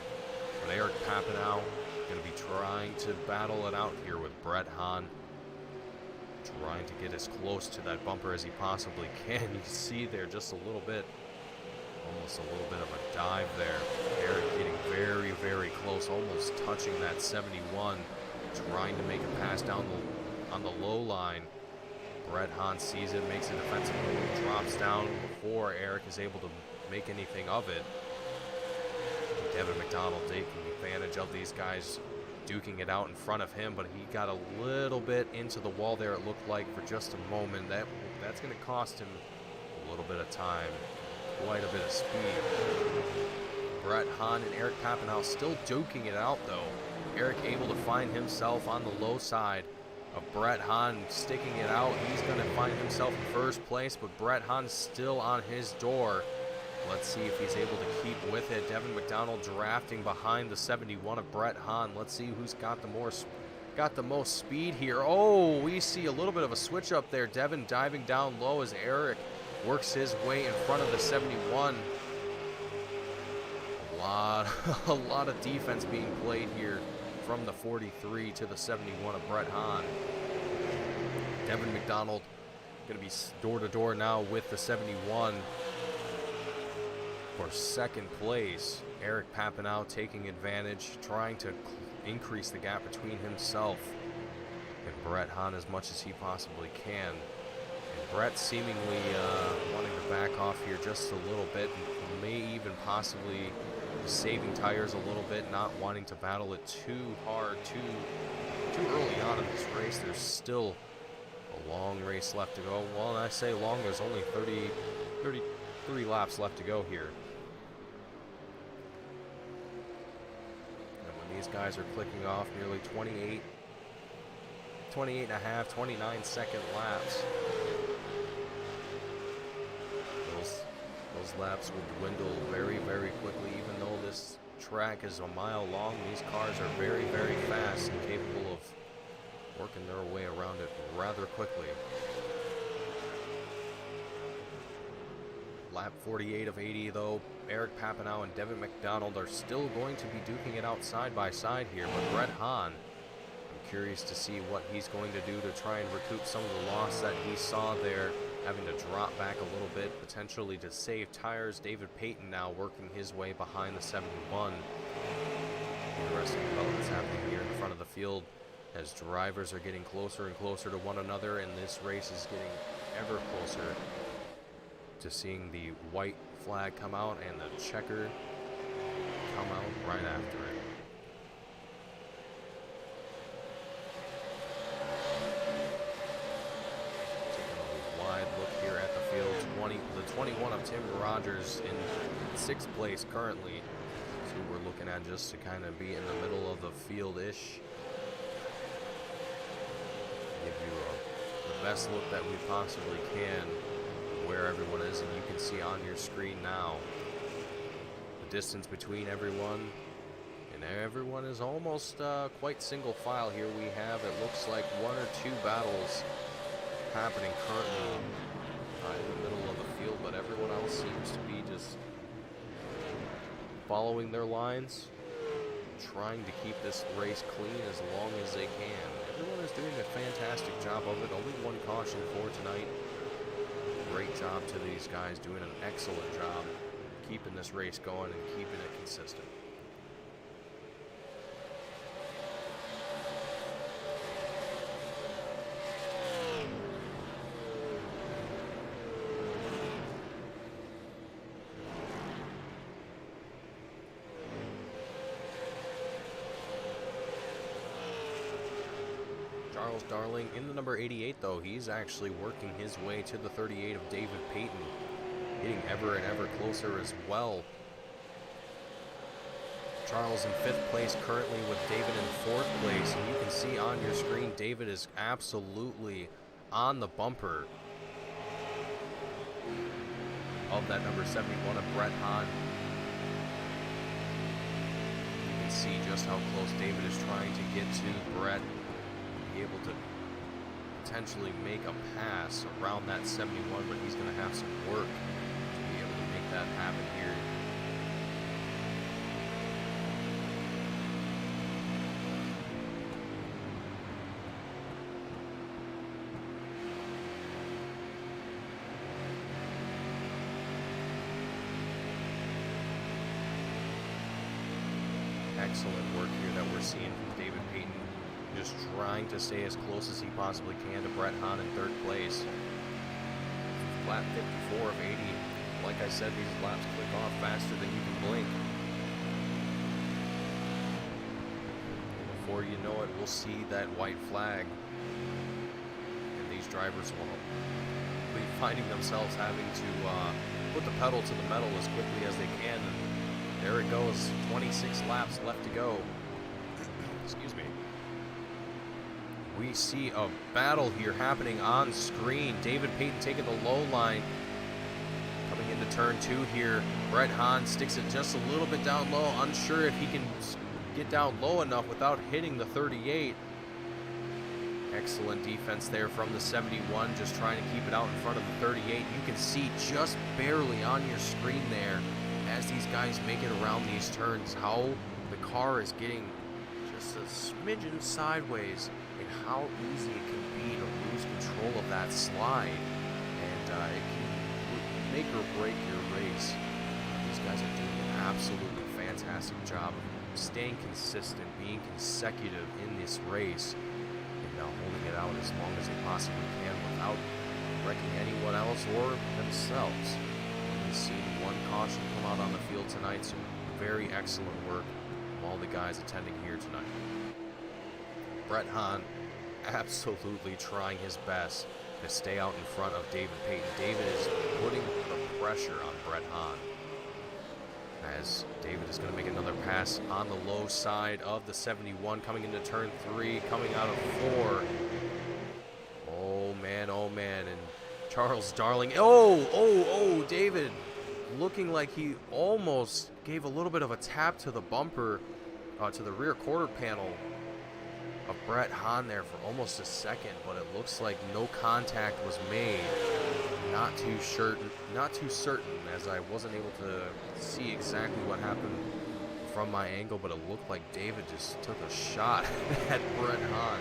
But Eric Papanow going to be trying to battle it out here with Brett Hahn, trying to get as close to that bumper as he possibly can. You see there just a little bit, almost a little bit of a dive there. Eric getting very, very close, almost touching that 71, trying to make a pass down on the low line. Brett Hahn sees it, makes a defensive move, drops down before Eric is able to make anything of it. Devin McDonald taking advantage of these guys duking it out in front of him, but he got a little bit into the wall there, it looked like, for just a moment. That's going to cost him a little bit of time, quite a bit of speed. Brett Hahn and Eric Pappenhau still duking it out, though. Eric able to find himself on the low side of Brett Hahn sticking it out. He's going to find himself in first place, but Brett Hahn still on his door. Let's see if he's able to keep with it. Devin McDonald drafting behind the 71 of Brett Hahn. Let's see who's got the most speed here. Oh, we see a little bit of a switch up there. Devin diving down low as Eric works his way in front of the 71. A lot of defense being played here from the 43 to the 71 of Brett Hahn. Devin McDonald going to be door to door now with the 71 for second place. Eric Pappenhau taking advantage, trying to increase the gap between himself and Brett Hahn as much as he possibly can. And Brett seemingly wanting to back off here just a little bit, and may even possibly saving tires a little bit, not wanting to battle it too hard, too early on in this race. There's still a long race left to go. Well, and I say long, there's only 33 laps left to go here. And when these guys are clicking off nearly 28 and a half, 29 second laps, those laps will dwindle very, very quickly. Even though this track is a mile long, these cars are very, very fast and capable of working their way around it rather quickly. Lap 48 of 80, though, Eric Pappenhau and Devin McDonald are still going to be duking it out side by side here, but Brett Hahn, I'm curious to see what he's going to do to try and recoup some of the loss that he saw there, having to drop back a little bit, potentially to save tires. David Payton now working his way behind the 71. Interesting developments happening here in the front of the field as drivers are getting closer and closer to one another, and this race is getting ever closer to seeing the white flag come out and the checker come out right after it. Look here at the field. The 21 of Tim Rogers in 6th place currently. So we're looking at just to kind of be in the middle of the field-ish. Give you the best look that we possibly can where everyone is, and you can see on your screen now the distance between everyone. And everyone is almost quite single file here. We have, it looks like, 1 or 2 battles happening currently in the middle of the field, but everyone else seems to be just following their lines, trying to keep this race clean as long as they can. Everyone is doing a fantastic job of it. Only one caution for tonight. Great job to these guys, doing an excellent job keeping this race going and keeping it consistent. Charles Darling in the number 88, though. He's actually working his way to the 38 of David Payton, getting ever and ever closer as well. Charles in 5th place currently, with David in 4th place. And you can see on your screen, David is absolutely on the bumper of that number 71 of Brett Hahn. You can see just how close David is trying to get to Brett. Be able to potentially make a pass around that 71, but he's going to have some work to be able to make that happen here. Excellent work here that we're seeing from David Payton, just trying to stay as close as he possibly can to Brett Hahn in 3rd place. Lap 54 of 80. Like I said, these laps click off faster than you can blink. before you know it, we'll see that white flag. And these drivers will be finding themselves having to put the pedal to the metal as quickly as they can. And there it goes, 26 laps left to go. Excuse me. We see a battle here happening on screen. David Payton taking the low line. Coming into turn 2 here. Brett Hahn sticks it just a little bit down low. Unsure if he can get down low enough without hitting the 38. Excellent defense there from the 71, just trying to keep it out in front of the 38. You can see just barely on your screen there, as these guys make it around these turns, how the car is getting just a smidgen sideways and how easy it can be to lose control of that slide. And it can make or break your race. These guys are doing an absolutely fantastic job of staying consistent, being consecutive in this race, and holding it out as long as they possibly can without wrecking anyone else or themselves. We've seen one caution come out on the field tonight, so very excellent work from all the guys attending here tonight. Brett Hahn absolutely trying his best to stay out in front of David Payton. David is putting the pressure on Brett Hahn, as David is going to make another pass on the low side of the 71, coming into turn 3, coming out of 4. Oh man, and Charles Darling, David looking like he almost gave a little bit of a tap to the bumper, to the rear quarter panel of Brett Hahn there for almost a second, but it looks like no contact was made. Not too certain, as I wasn't able to see exactly what happened from my angle, but it looked like David just took a shot at Brett Hahn.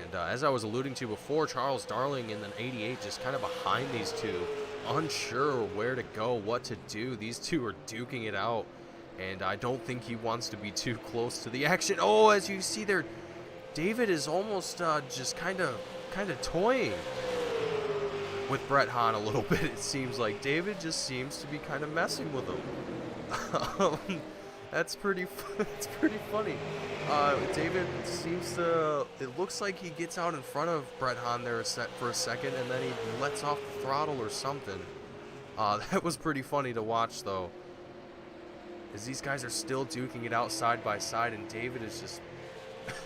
And as I was alluding to before, Charles Darling in the 88 just kind of behind these two, unsure where to go, what to do. These two are duking it out, and I don't think he wants to be too close to the action. Oh, as you see there, David is almost just kind of toying with Brett Hahn a little bit. It seems like David just seems to be kind of messing with him. That's pretty funny. David seems to, it looks like he gets out in front of Brett Hahn there for a second, and then he lets off the throttle or something. That was pretty funny to watch, though, as these guys are still duking it out side by side, and David is just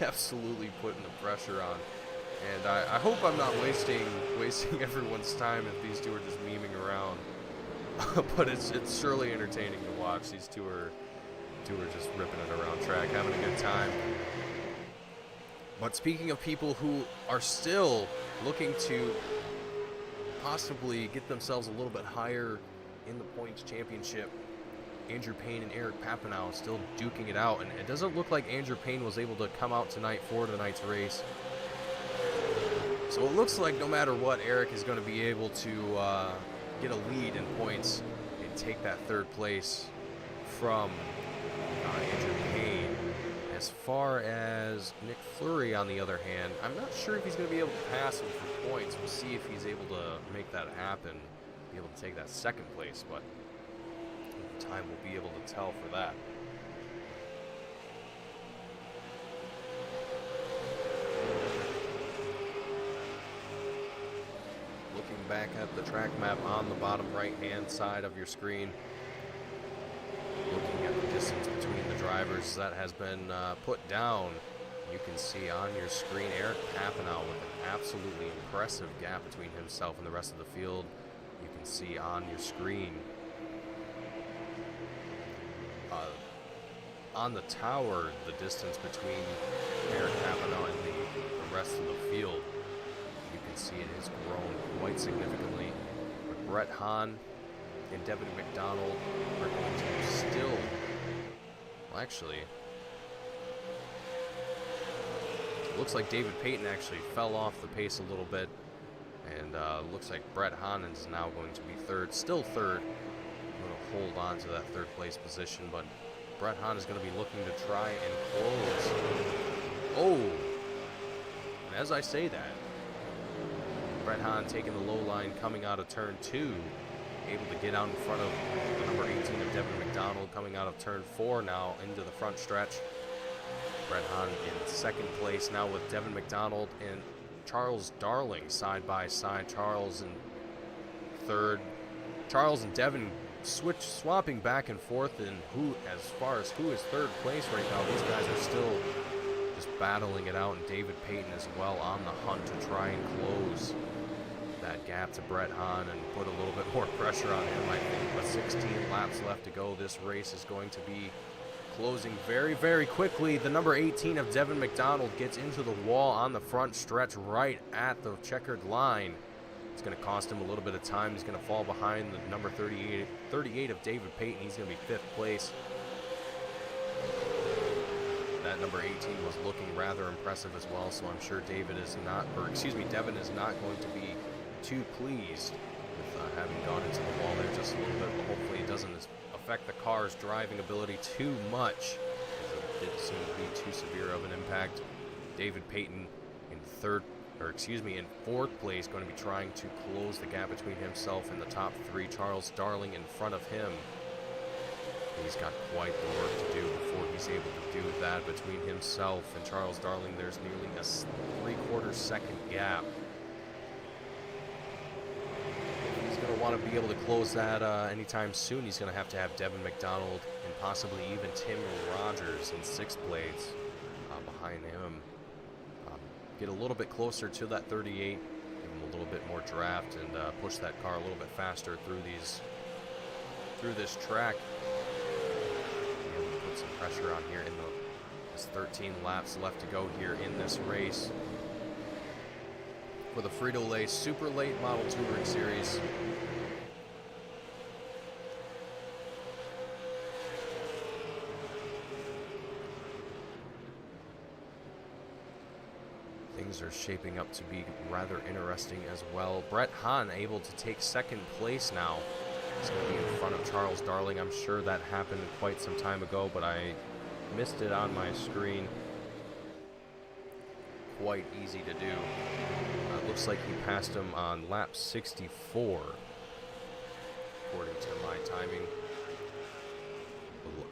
absolutely putting the pressure on. And I hope I'm not wasting everyone's time if these two are just memeing around. But it's surely entertaining to watch. These two are just ripping it around track, having a good time. But speaking of people who are still looking to possibly get themselves a little bit higher in the points championship, Andrew Payne and Eric Papineau still duking it out, and it doesn't look like Andrew Payne was able to come out tonight for tonight's race. So it looks like no matter what, Eric is going to be able to get a lead in points and take that third place from Andrew Payne. As far as Nick Fleury, on the other hand, I'm not sure if he's going to be able to pass him for points. We'll see if he's able to make that happen, be able to take that second place, but time will be able to tell for that. Looking back at the track map on the bottom right hand side of your screen, looking at the distance between the drivers that has been put down, you can see on your screen Eric Papineau with an absolutely impressive gap between himself and the rest of the field. You can see on your screen on the tower the distance between Eric Papineau and the rest of the field. You can see it has grown quite significantly. But Brett Hahn and Devin McDonald are going to still, well, actually, it looks like David Payton actually fell off the pace a little bit, and looks like Brett Hahn is now going to be still third. Going to hold on to that third place position, but Brett Hahn is going to be looking to try and close. Oh, and as I say that, Brett Hahn taking the low line coming out of turn 2, able to get out in front of the number 18 of Devin McDonald coming out of turn 4 now into the front stretch. Brett Hahn in second place now with Devin McDonald and Charles Darling side by side. Charles in third. Charles and Devin swapping back and forth, and as far as who is third place right now, these guys are still just battling it out, and David Payton as well on the hunt to try and close that gap to Brett Hahn and put a little bit more pressure on him, I think. With 16 laps left to go, this race is going to be closing very, very quickly. The number 18 of Devin McDonald gets into the wall on the front stretch right at the checkered line. It's going to cost him a little bit of time. He's going to fall behind the number 38 of David Payton. He's going to be fifth place. That number 18 was looking rather impressive as well, so I'm sure Devin is not going to be too pleased with having gone into the wall there just a little bit, but hopefully it doesn't affect the car's driving ability too much, because it didn't seem to be too severe of an impact. David Payton in in fourth place, going to be trying to close the gap between himself and the top three. Charles Darling in front of him. He's got quite the work to do before he's able to do that. Between himself and Charles Darling, there's nearly a 3/4 second gap. He's going to want to be able to close that anytime soon. He's going to have Devin McDonald and possibly even Tim Rogers in sixth place behind him. Get a little bit closer to that 38, give him a little bit more draft, and push that car a little bit faster through this track. And put some pressure on here in there's 13 laps left to go here in this race for the Frito-Lay Super Late Model Touring Series. Things are shaping up to be rather interesting as well. Brett Hahn able to take second place now. He's going to be in front of Charles Darling. I'm sure that happened quite some time ago, but I missed it on my screen. Quite easy to do. Looks like he passed him on lap 64, according to my timing.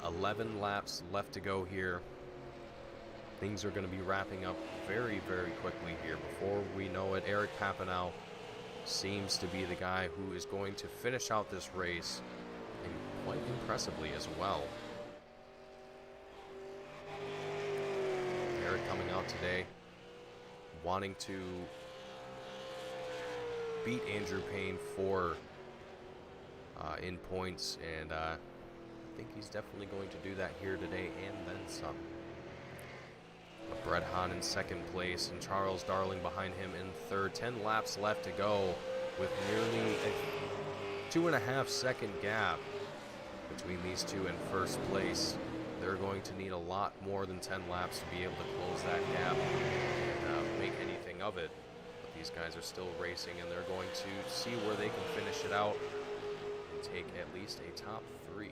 11 laps left to go here. Things are going to be wrapping up very, very quickly here. Before we know it, Eric Papanow seems to be the guy who is going to finish out this race, and quite impressively as well. Eric coming out today wanting to beat Andrew Payne for in points, and I think he's definitely going to do that here today and then some. Brett Hahn in second place and Charles Darling behind him in third. 10 laps left to go with nearly a 2.5 second gap between these two in first place. They're going to need a lot more than 10 laps to be able to close that gap and make anything of it. But these guys are still racing, and they're going to see where they can finish it out and take at least a top 3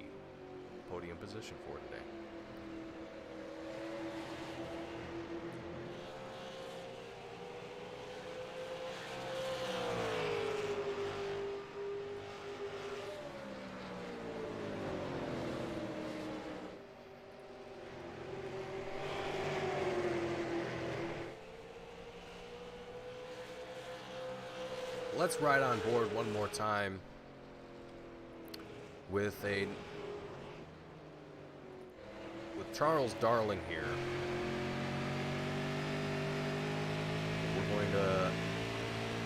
podium position for today. Let's ride on board one more time with Charles Darling here. We're going to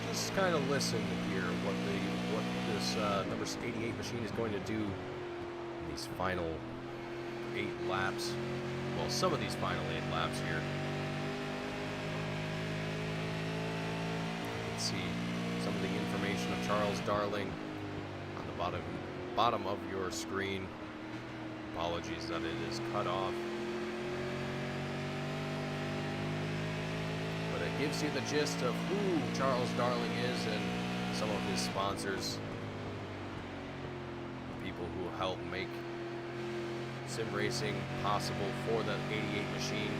just kind of listen here what this number 88 machine is going to do in these final 8 laps. Well, some of these final 8 laps here. Let's see some of the information of Charles Darling on the bottom of your screen. Apologies that it is cut off. But it gives you the gist of who Charles Darling is and some of his sponsors. People who help make sim racing possible for the 88 machine.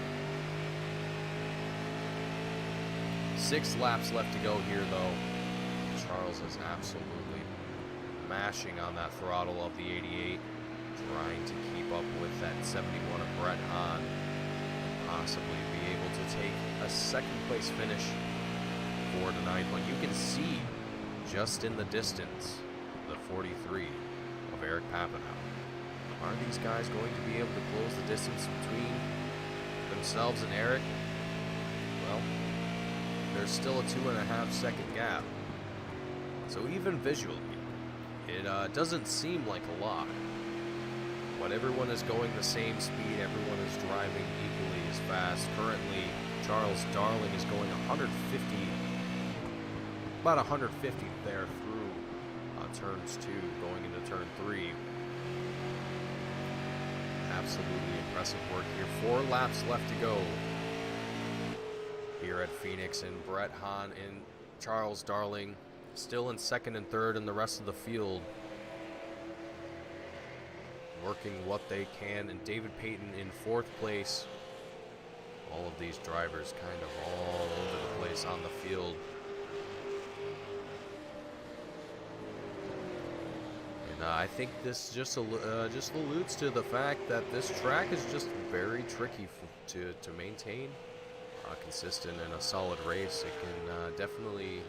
6 laps left to go here though. Charles is absolutely mashing on that throttle of the 88, trying to keep up with that 71 of Brett Hahn. possibly be able to take a second place finish for tonight. But you can see just in the distance the 43 of Eric Papanow. Are these guys going to be able to close the distance between themselves and Eric? Well, there's still a 2.5 second gap. So even visually, it doesn't seem like a lot. But everyone is going the same speed, everyone is driving equally as fast. Currently, Charles Darling is going 150, about 150 there through turns 2, going into turn 3. Absolutely impressive work here. 4 laps left to go here at Phoenix, and Brett Hahn and Charles Darling still in second and third, and the rest of the field working what they can, and David Payton in 4th place. All of these drivers kind of all over the place on the field. And I think this just alludes to the fact that this track is just very tricky to maintain consistent and a solid race. It can definitely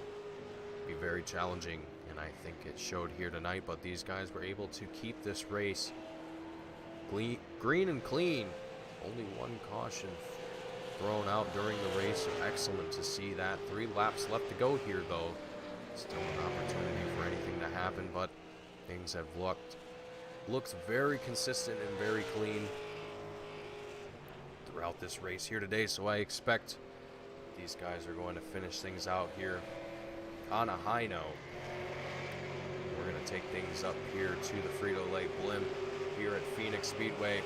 be very challenging, and I think it showed here tonight. But these guys were able to keep this race green and clean. Only 1 caution thrown out during the race. Excellent to see that. 3 laps left to go here, though. Still an opportunity for anything to happen, but things have looked very consistent and very clean throughout this race here today. So I expect these guys are going to finish things out here on a high note. We're going to take things up here to the Frito-Lay blimp here at Phoenix Speedway.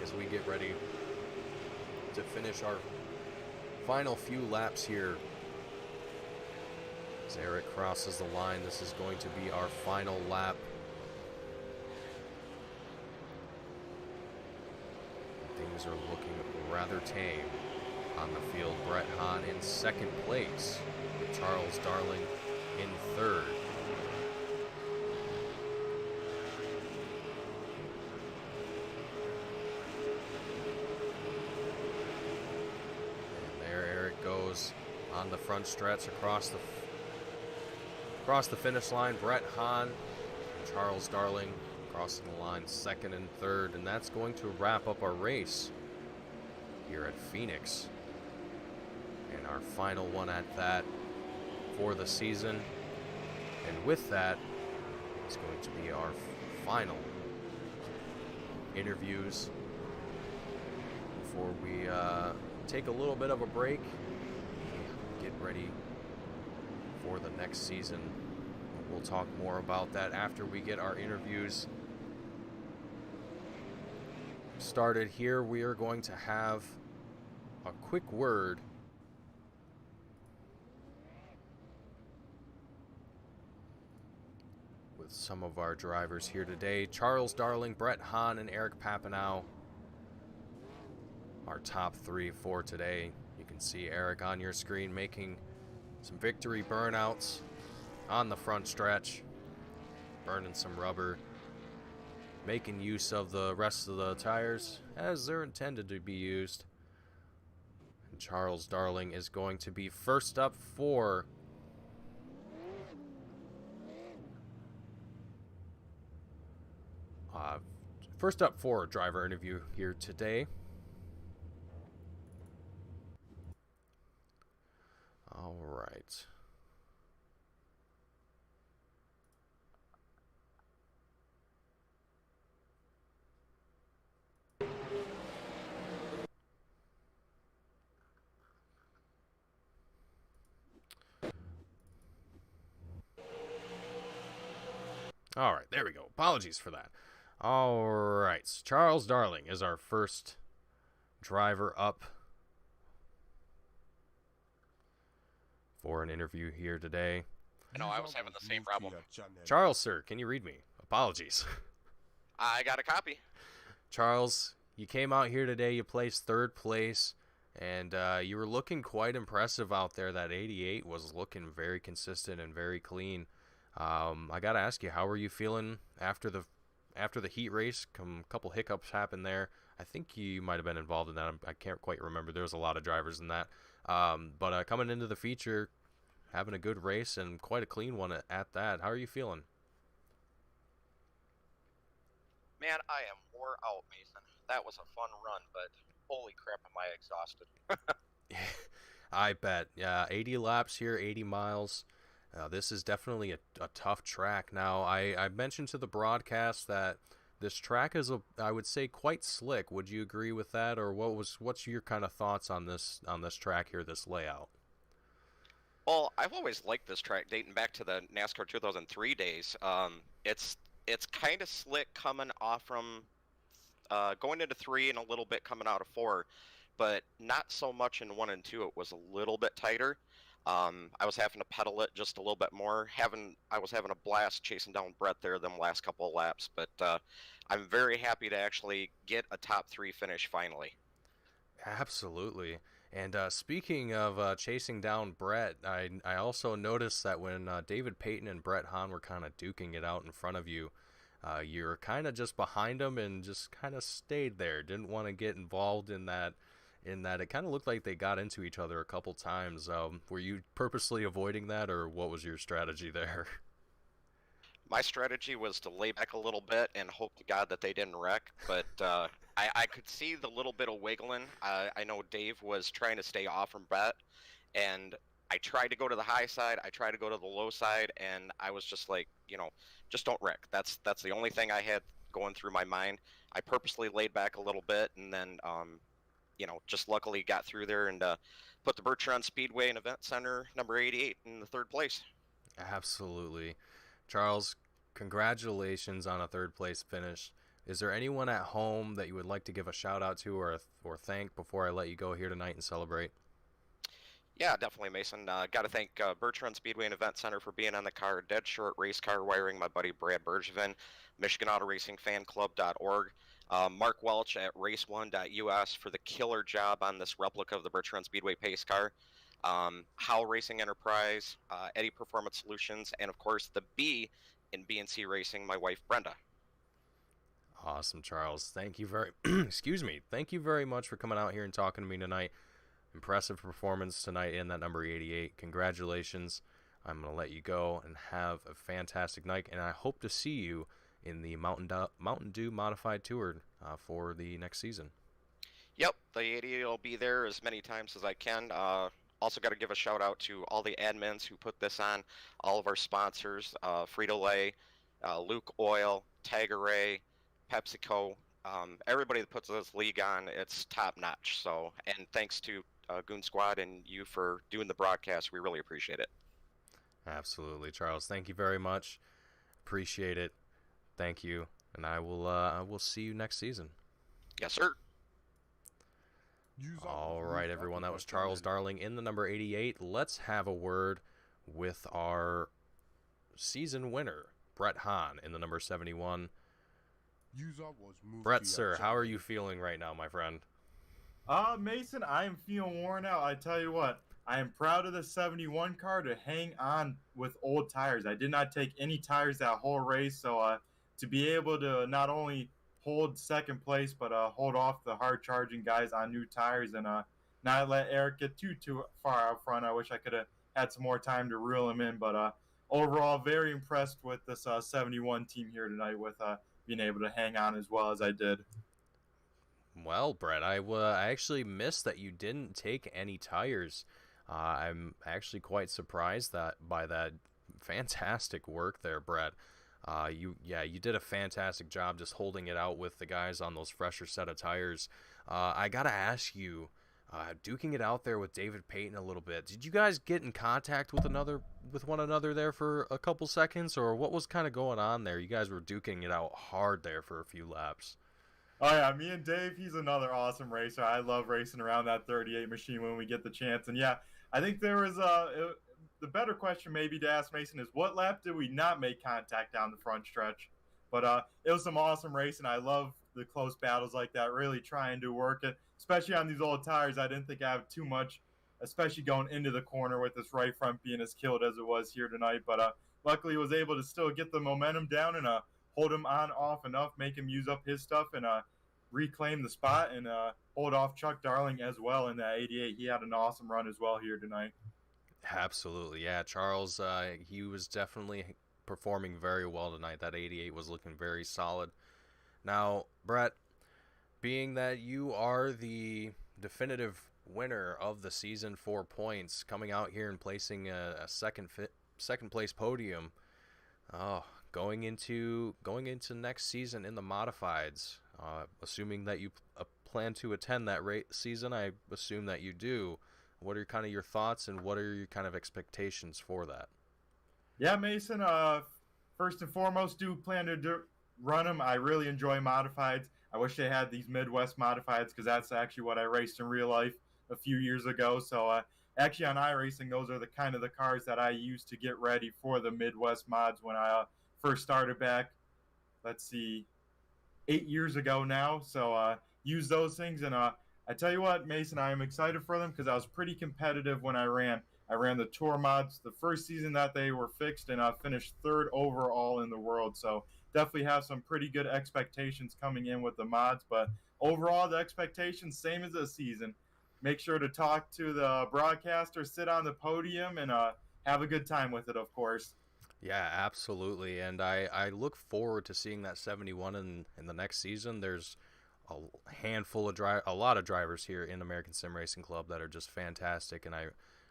As we get ready to finish our final few laps here. As Eric crosses the line, this is going to be our final lap. Things are looking rather tame on the field. Brett Hahn in 2nd place, with Charles Darling in 3rd. And there Eric goes on the front stretch across the finish line. Brett Hahn and Charles Darling crossing the line 2nd and 3rd, and that's going to wrap up our race here at Phoenix, and our final one at that for the season. And with that, it's going to be our final interviews before we take a little bit of a break, get ready for the next season. We'll talk more about that after we get our interviews started here. We are going to have a quick word with some of our drivers here today. Charles Darling, Brett Hahn, and Eric Papanow, our top 3 for today. You can see Eric on your screen making some victory burnouts on the front stretch, burning some rubber, making use of the rest of the tires as they're intended to be used. And Charles Darling is going to be first up for a driver interview here today. All right. All right, there we go. Apologies for that. All right, so Charles Darling is our first driver up for an interview here today. I know I was having the same problem. Charles, sir, can you read me? Apologies. I got a copy. Charles, you came out here today, you placed 3rd place, and you were looking quite impressive out there. That 88 was looking very consistent and very clean. I got to ask you, how are you feeling after the after the heat race, a couple hiccups happened there. I think you might have been involved in that. I can't quite remember. There was a lot of drivers in that. But coming into the feature, having a good race and quite a clean one at that. How are you feeling? Man, I am wore out, Mason. That was a fun run, but holy crap, am I exhausted. I bet. Yeah, 80 laps here, 80 miles. This is definitely a tough track. Now, I mentioned to the broadcast that this track is, I would say, quite slick. Would you agree with that, or what's your kind of thoughts on this track here, this layout? Well, I've always liked this track dating back to the NASCAR 2003 days. It's kind of slick coming off from going into 3 and a little bit coming out of 4, but not so much in 1 and 2. It was a little bit tighter. I was having to pedal it just a little bit more. I was having a blast chasing down Brett there them last couple of laps, but I'm very happy to actually get a top 3 finish finally. Absolutely. And speaking of chasing down Brett, I also noticed that when David Payton and Brett Hahn were kind of duking it out in front of you, you were kind of just behind them and just kind of stayed there. Didn't want to get involved in that. It kind of looked like they got into each other a couple times. Were you purposely avoiding that, or what was your strategy there? My strategy was to lay back a little bit and hope to God that they didn't wreck, but I could see the little bit of wiggling. I know Dave was trying to stay off from Brett, and I tried to go to the high side, I tried to go to the low side, and I was just like, just don't wreck. That's the only thing I had going through my mind. I purposely laid back a little bit, and then, just luckily got through there and put the Bertrand Speedway and Event Center number 88 in the 3rd place. Absolutely. Charles, congratulations on a 3rd place finish. Is there anyone at home that you would like to give a shout out to or thank before I let you go here tonight and celebrate? Yeah, definitely, Mason. Got to thank Bertrand Speedway and Event Center for being on the car, Dead Short Race Car Wiring, my buddy Brad Bergevin, Michigan Auto Racing Fan Club.org, Mark Welch at race1.us for the killer job on this replica of the Bertrand Speedway pace car, Howell Racing Enterprise, Eddie Performance Solutions, and of course the B in B&C Racing, my wife Brenda. Awesome, Charles. Thank you excuse me. Thank you very much for coming out here and talking to me tonight. Impressive performance tonight in that number 88. Congratulations. I'm going to let you go and have a fantastic night, and I hope to see you in the Mountain Dew Modified Tour for the next season. Yep, the 88 will be there as many times as I can. Also got to give a shout out to all the admins who put this on, all of our sponsors, Frito-Lay, Luke Oil, Tiger-Ray, PepsiCo, everybody that puts this league on, it's top notch. So, and thanks to Goon Squad and you for doing the broadcast. We really appreciate it. Absolutely, Charles. Thank you very much. Appreciate it. Thank you, and I will see you next season. Yes, sir. All right, everyone. That was Charles Darling in the number 88. Let's have a word with our season winner, Brett Hahn, in the number 71. Brett, sir, how are you feeling right now, my friend? Mason, I am feeling worn out. I tell you what, I am proud of the 71 car to hang on with old tires. I did not take any tires that whole race, so to be able to not only hold 2nd place, but hold off the hard-charging guys on new tires and not let Eric get too far out front. I wish I could have had some more time to reel him in, but overall, very impressed with this 71 team here tonight with being able to hang on as well as I did. Well, Brett, I actually missed that you didn't take any tires. I'm actually quite surprised by that fantastic work there, Brett. You did a fantastic job just holding it out with the guys on those fresher set of tires. I gotta ask you, duking it out there with David Payton a little bit. Did you guys get in contact with one another there for a couple seconds, or what was kind of going on there? You guys were duking it out hard there for a few laps. Oh yeah, me and Dave, he's another awesome racer. I love racing around that 38 machine when we get the chance. And yeah, I think there was the better question maybe to ask Mason is what lap did we not make contact down the front stretch? But it was some awesome racing. I love the close battles like that, really trying to work it, especially on these old tires. I didn't think I have too much, especially going into the corner with this right front being as killed as it was here tonight. But luckily was able to still get the momentum down and hold him on off enough, make him use up his stuff, and reclaim the spot and hold off Chuck Darling as well in that 88. He had an awesome run as well here tonight. Absolutely, yeah. Charles, he was definitely performing very well tonight. That 88 was looking very solid. Now, Brett, being that you are the definitive winner of the season 4 points, coming out here and placing a second place podium, going into next season in the modifieds, assuming that you plan to attend that season, I assume that you do. What are kind of your thoughts and what are your kind of expectations for that? Yeah, Mason, first and foremost, do plan to run them. I really enjoy modifieds. I wish they had these Midwest modifieds because that's actually what I raced in real life a few years ago. So actually on iRacing, those are the kind of the cars that I used to get ready for the Midwest mods when I first started back, let's see, 8 years ago now. So use those things. And I tell you what, Mason, I am excited for them because I was pretty competitive when I ran. I ran the tour mods the first season that they were fixed, and I finished 3rd overall in the world. So definitely have some pretty good expectations coming in with the mods. But overall, the expectations, same as this season. Make sure to talk to the broadcaster, sit on the podium, and have a good time with it, of course. Yeah, absolutely. And I look forward to seeing that 71 in the next season. There's a handful of a lot of drivers here in American Sim Racing Club that are just fantastic, and I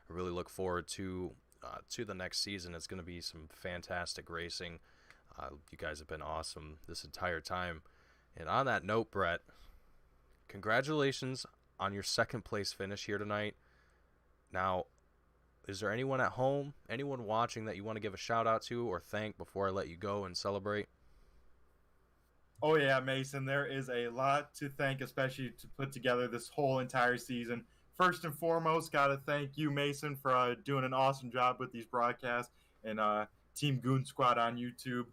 really look forward to the next season. It's going to be some fantastic racing. You guys have been awesome this entire time. And on that note, Brett, congratulations on your 2nd place finish here tonight. Now, is there anyone at home, anyone watching that you want to give a shout out to or thank before I let you go and celebrate? Oh yeah, Mason, there is a lot to thank, especially to put together this whole entire season. First and foremost, got to thank you, Mason, for doing an awesome job with these broadcasts, and Team Goon Squad on YouTube.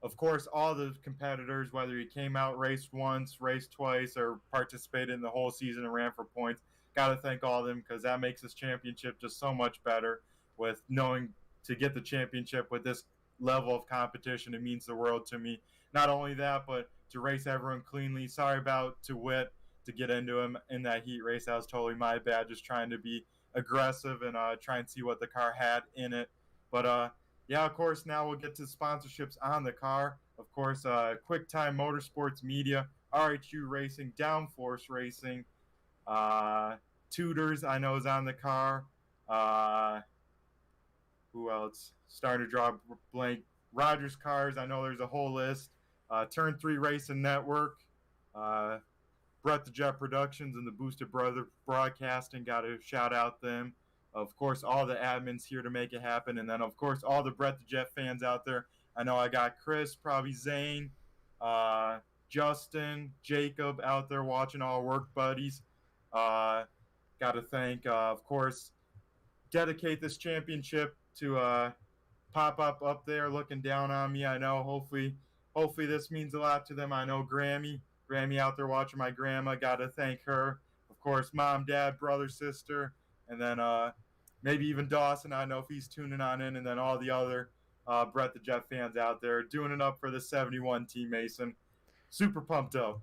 Of course, all the competitors, whether you came out, raced once, raced twice, or participated in the whole season and ran for points, got to thank all of them because that makes this championship just so much better. With knowing to get the championship with this level of competition, it means the world to me. Not only that, but to race everyone cleanly. Sorry about DeWitt to get into him in that heat race. That was totally my bad, just trying to be aggressive and try and see what the car had in it. But yeah, of course, now we'll get to sponsorships on the car. Of course, QuickTime Motorsports Media, RHU Racing, Downforce Racing, Tutors, I know, is on the car. Who else? Starting to draw blank. Rogers Cars, I know there's a whole list. Turn 3 Racing Network, Brett the Jet Productions, and the Boosted Brother Broadcasting, got to shout out them. Of course, all the admins here to make it happen. And then, of course, all the Brett the Jet fans out there. I know I got Chris, probably Zane, Justin, Jacob out there watching, all work buddies. Got to thank, of course, dedicate this championship to pop up there looking down on me. I know hopefully this means a lot to them. I know Grammy out there watching, my grandma, got to thank her. Of course, mom, dad, brother, sister, and then maybe even Dawson, I know if he's tuning on in, and then all the other Brett the Jet fans out there doing it up for the 71 Team Mason. Super pumped up.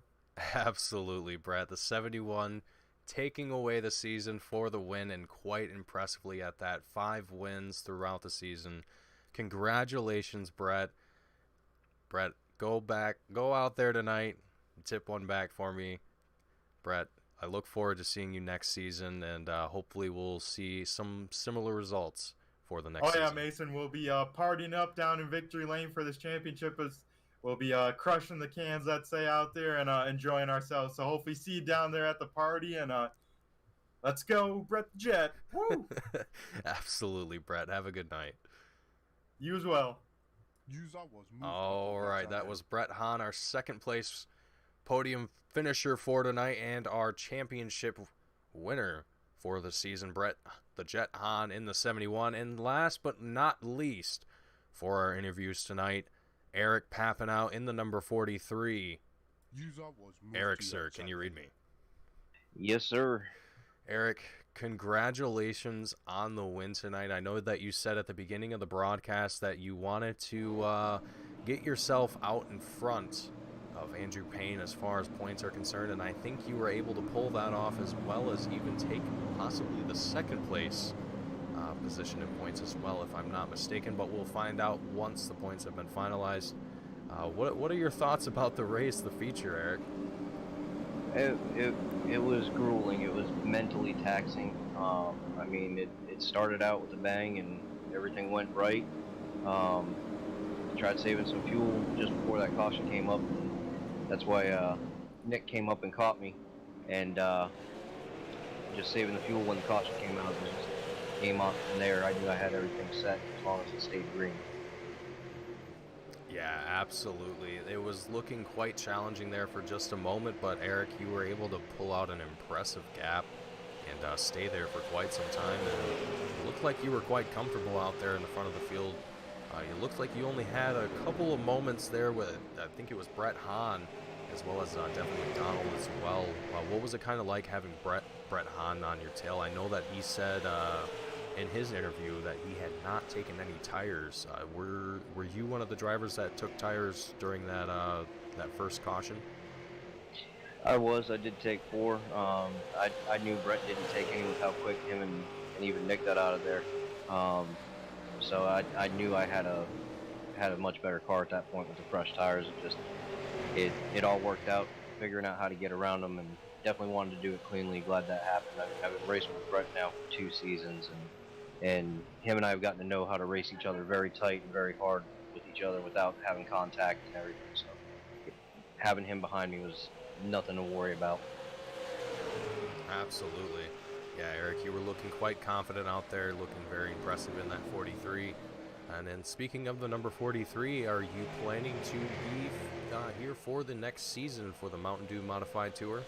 Absolutely, Brett. The 71 taking away the season for the win, and quite impressively at that. 5 wins throughout the season. Congratulations, Brett. Brett, go out there tonight, tip one back for me. Brett, I look forward to seeing you next season, and hopefully we'll see some similar results for the next season. Oh yeah, Mason, we'll be partying up down in Victory Lane for this championship. We'll be crushing the cans, let's say, out there, and enjoying ourselves. So hopefully see you down there at the party, and let's go, Brett the Jet. Woo! Absolutely, Brett. Have a good night. You as well. User was moved All to right, your that channel. was Brett Hahn, our 2nd place podium finisher for tonight and our championship winner for the season, Brett the Jet Hahn in the 71. And last but not least for our interviews tonight, Eric Papanow in the number 43. User was moved Eric, to sir, your can you channel. read me? Yes, sir. Eric, congratulations on the win tonight. I know that you said at the beginning of the broadcast that you wanted to get yourself out in front of Andrew Payne as far as points are concerned, and I think you were able to pull that off, as well as even take possibly the second place position in points as well, if I'm not mistaken, but we'll find out once the points have been finalized. What are your thoughts about the race, the feature, Eric? It was grueling. It was mentally taxing. I mean, it started out with a bang and everything went right. Tried saving some fuel just before that caution came up. And that's why Nick came up and caught me, and just saving the fuel when the caution came out. It just came on from there. I knew I had everything set as long as it stayed green. Yeah, absolutely. It was looking quite challenging there for just a moment, but Eric, you were able to pull out an impressive gap and stay there for quite some time. And it looked like you were quite comfortable out there in the front of the field. It looked like you only had a couple of moments there with, I think it was Brett Hahn, as well as definitely Donald as well. What was it kind of like having Brett Hahn on your tail? I know that he said in his interview that he had not taken any tires. Were you one of the drivers that took tires during that first caution? I did take 4. I knew Brett didn't take any with how quick him and even Nick got out of there. So I knew I had a much better car at that point with the fresh tires. It all worked out, figuring out how to get around them, and definitely wanted to do it cleanly. Glad that happened. I've been racing with Brett now for 2 seasons, and him and I have gotten to know how to race each other very tight and very hard with each other without having contact and everything. So having him behind me was nothing to worry about. Absolutely. Yeah, Eric, you were looking quite confident out there, looking very impressive in that 43. And then speaking of the number 43, are you planning to be here for the next season for the Mountain Dew Modified Tour?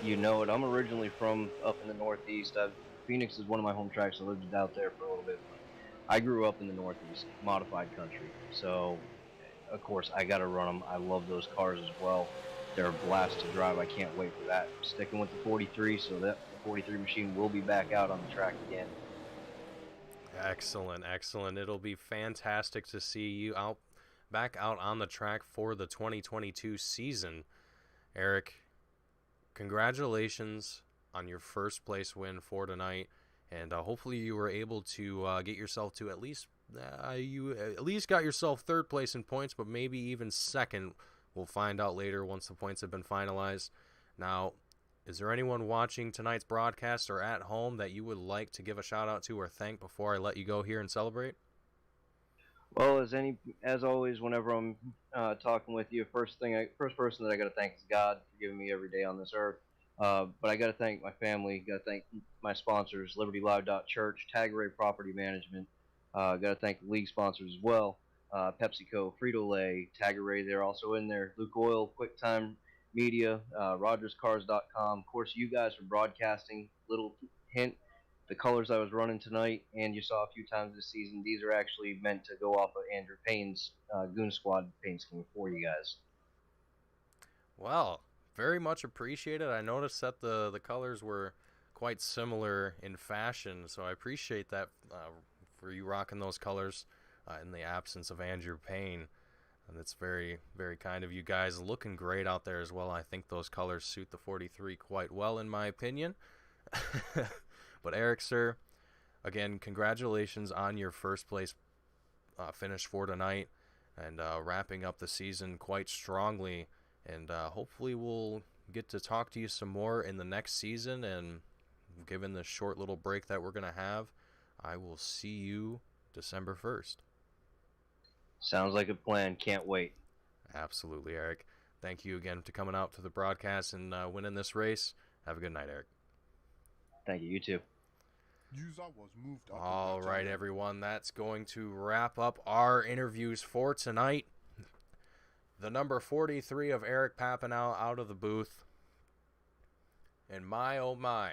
You know it. I'm originally from up in the Northeast. Phoenix is one of my home tracks. I lived out there for a little bit. I grew up in the Northeast, modified country. So, of course, I got to run them. I love those cars as well. They're a blast to drive. I can't wait for that. Sticking with the 43, so that the 43 machine will be back out on the track again. Excellent, excellent. It'll be fantastic to see you back out on the track for the 2022 season. Eric, congratulations on your first place win for tonight, and hopefully you were able to get yourself to at least got yourself third place in points, but maybe even second. We'll find out later once the points have been finalized. Now, is there anyone watching tonight's broadcast or at home that you would like to give a shout out to or thank before I let you go here and celebrate? Well, as always, whenever I'm talking with you, first person that I got to thank is God for giving me every day on this earth. But I got to thank my family. Got to thank my sponsors, LibertyLive.Church, Tagaray Property Management. Got to thank the league sponsors as well. PepsiCo, Frito-Lay, Tagaray, they're also in there. Luke Oil, QuickTime Media, RogersCars.com. Of course, you guys for broadcasting. Little hint, the colors I was running tonight, and you saw a few times this season, these are actually meant to go off of Andrew Payne's Goon Squad paint scheme for you guys. Well, very much appreciated. I noticed that the colors were quite similar in fashion, so I appreciate that for you rocking those colors in the absence of Andrew Payne. And it's very, very kind of you guys. Looking great out there as well. I think those colors suit the 43 quite well, in my opinion. But Eric, sir, again, congratulations on your first place finish for tonight, and wrapping up the season quite strongly. And hopefully we'll get to talk to you some more in the next season. And given the short little break that we're going to have, I will see you December 1st. Sounds like a plan. Can't wait. Absolutely, Eric. Thank you again for coming out to the broadcast and winning this race. Have a good night, Eric. Thank you. You too. User was moved up. All right, everyone. That's going to wrap up our interviews for tonight. The number 43 of Eric Papanow out of the booth. And my, oh my,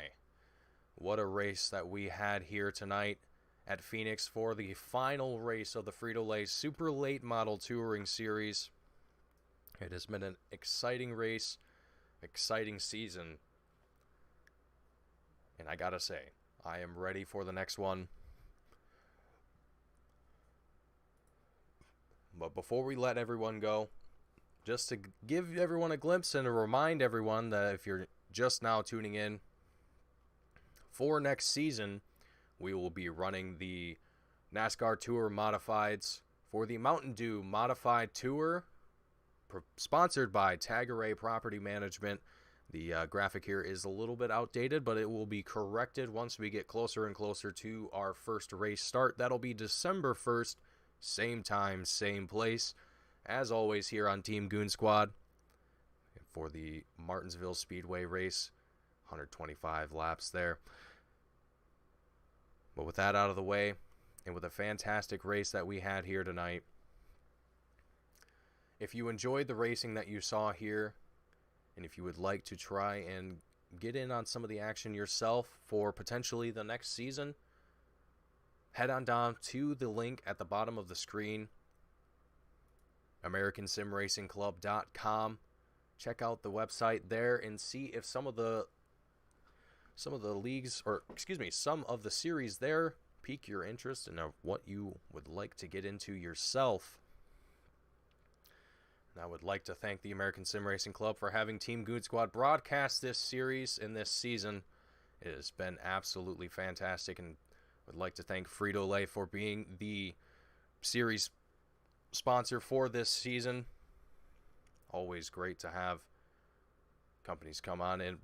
what a race that we had here tonight at Phoenix for the final race of the Frito-Lay Super Late Model Touring Series. It has been an exciting race, exciting season. And I gotta say, I am ready for the next one. But before we let everyone go, just to give everyone a glimpse and to remind everyone that if you're just now tuning in, for next season, we will be running the NASCAR Tour Modifieds for the Mountain Dew Modified Tour, sponsored by Tagaray Property Management. The graphic here is a little bit outdated, but it will be corrected once we get closer and closer to our first race start. That'll be December 1st, same time, same place, as always here on Team Goon Squad for the Martinsville Speedway race, 125 laps there. But with that out of the way, and with a fantastic race that we had here tonight, if you enjoyed the racing that you saw here, and if you would like to try and get in on some of the action yourself for potentially the next season, head on down to the link at the bottom of the screen, AmericanSimRacingClub.com. Check out the website there and see if some of the leagues, or excuse me, some of the series there pique your interest and what you would like to get into yourself. And I would like to thank the American Sim Racing Club for having Team Goon Squad broadcast this series in this season. It has been absolutely fantastic, and would like to thank Frito for being the series sponsor for this season. Always great to have companies come on and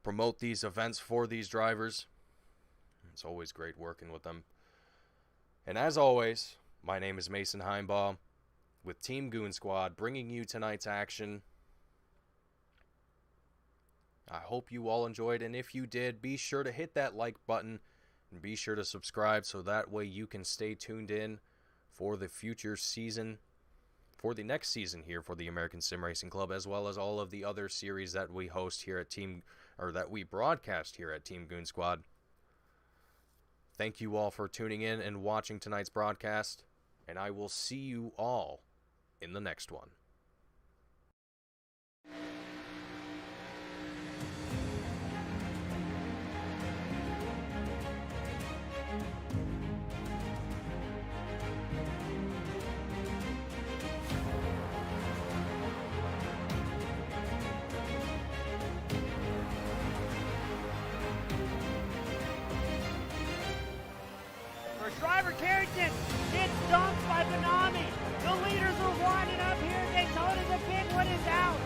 promote these events for these drivers. It's always great working with them. And as always, my name is Mason Heimbaugh with Team Goon Squad, bringing you tonight's action. I hope you all enjoyed, and if you did, be sure to hit that like button and be sure to subscribe so that way you can stay tuned in for the future season, for the next season here for the American Sim Racing Club, as well as all of the other series that we host here at that we broadcast here at Team Goon Squad. Thank you all for tuning in and watching tonight's broadcast, and I will see you all in the next one. Driver Carrington gets dumped by Benami. The leaders are winding up here. Daytona's a big one is out.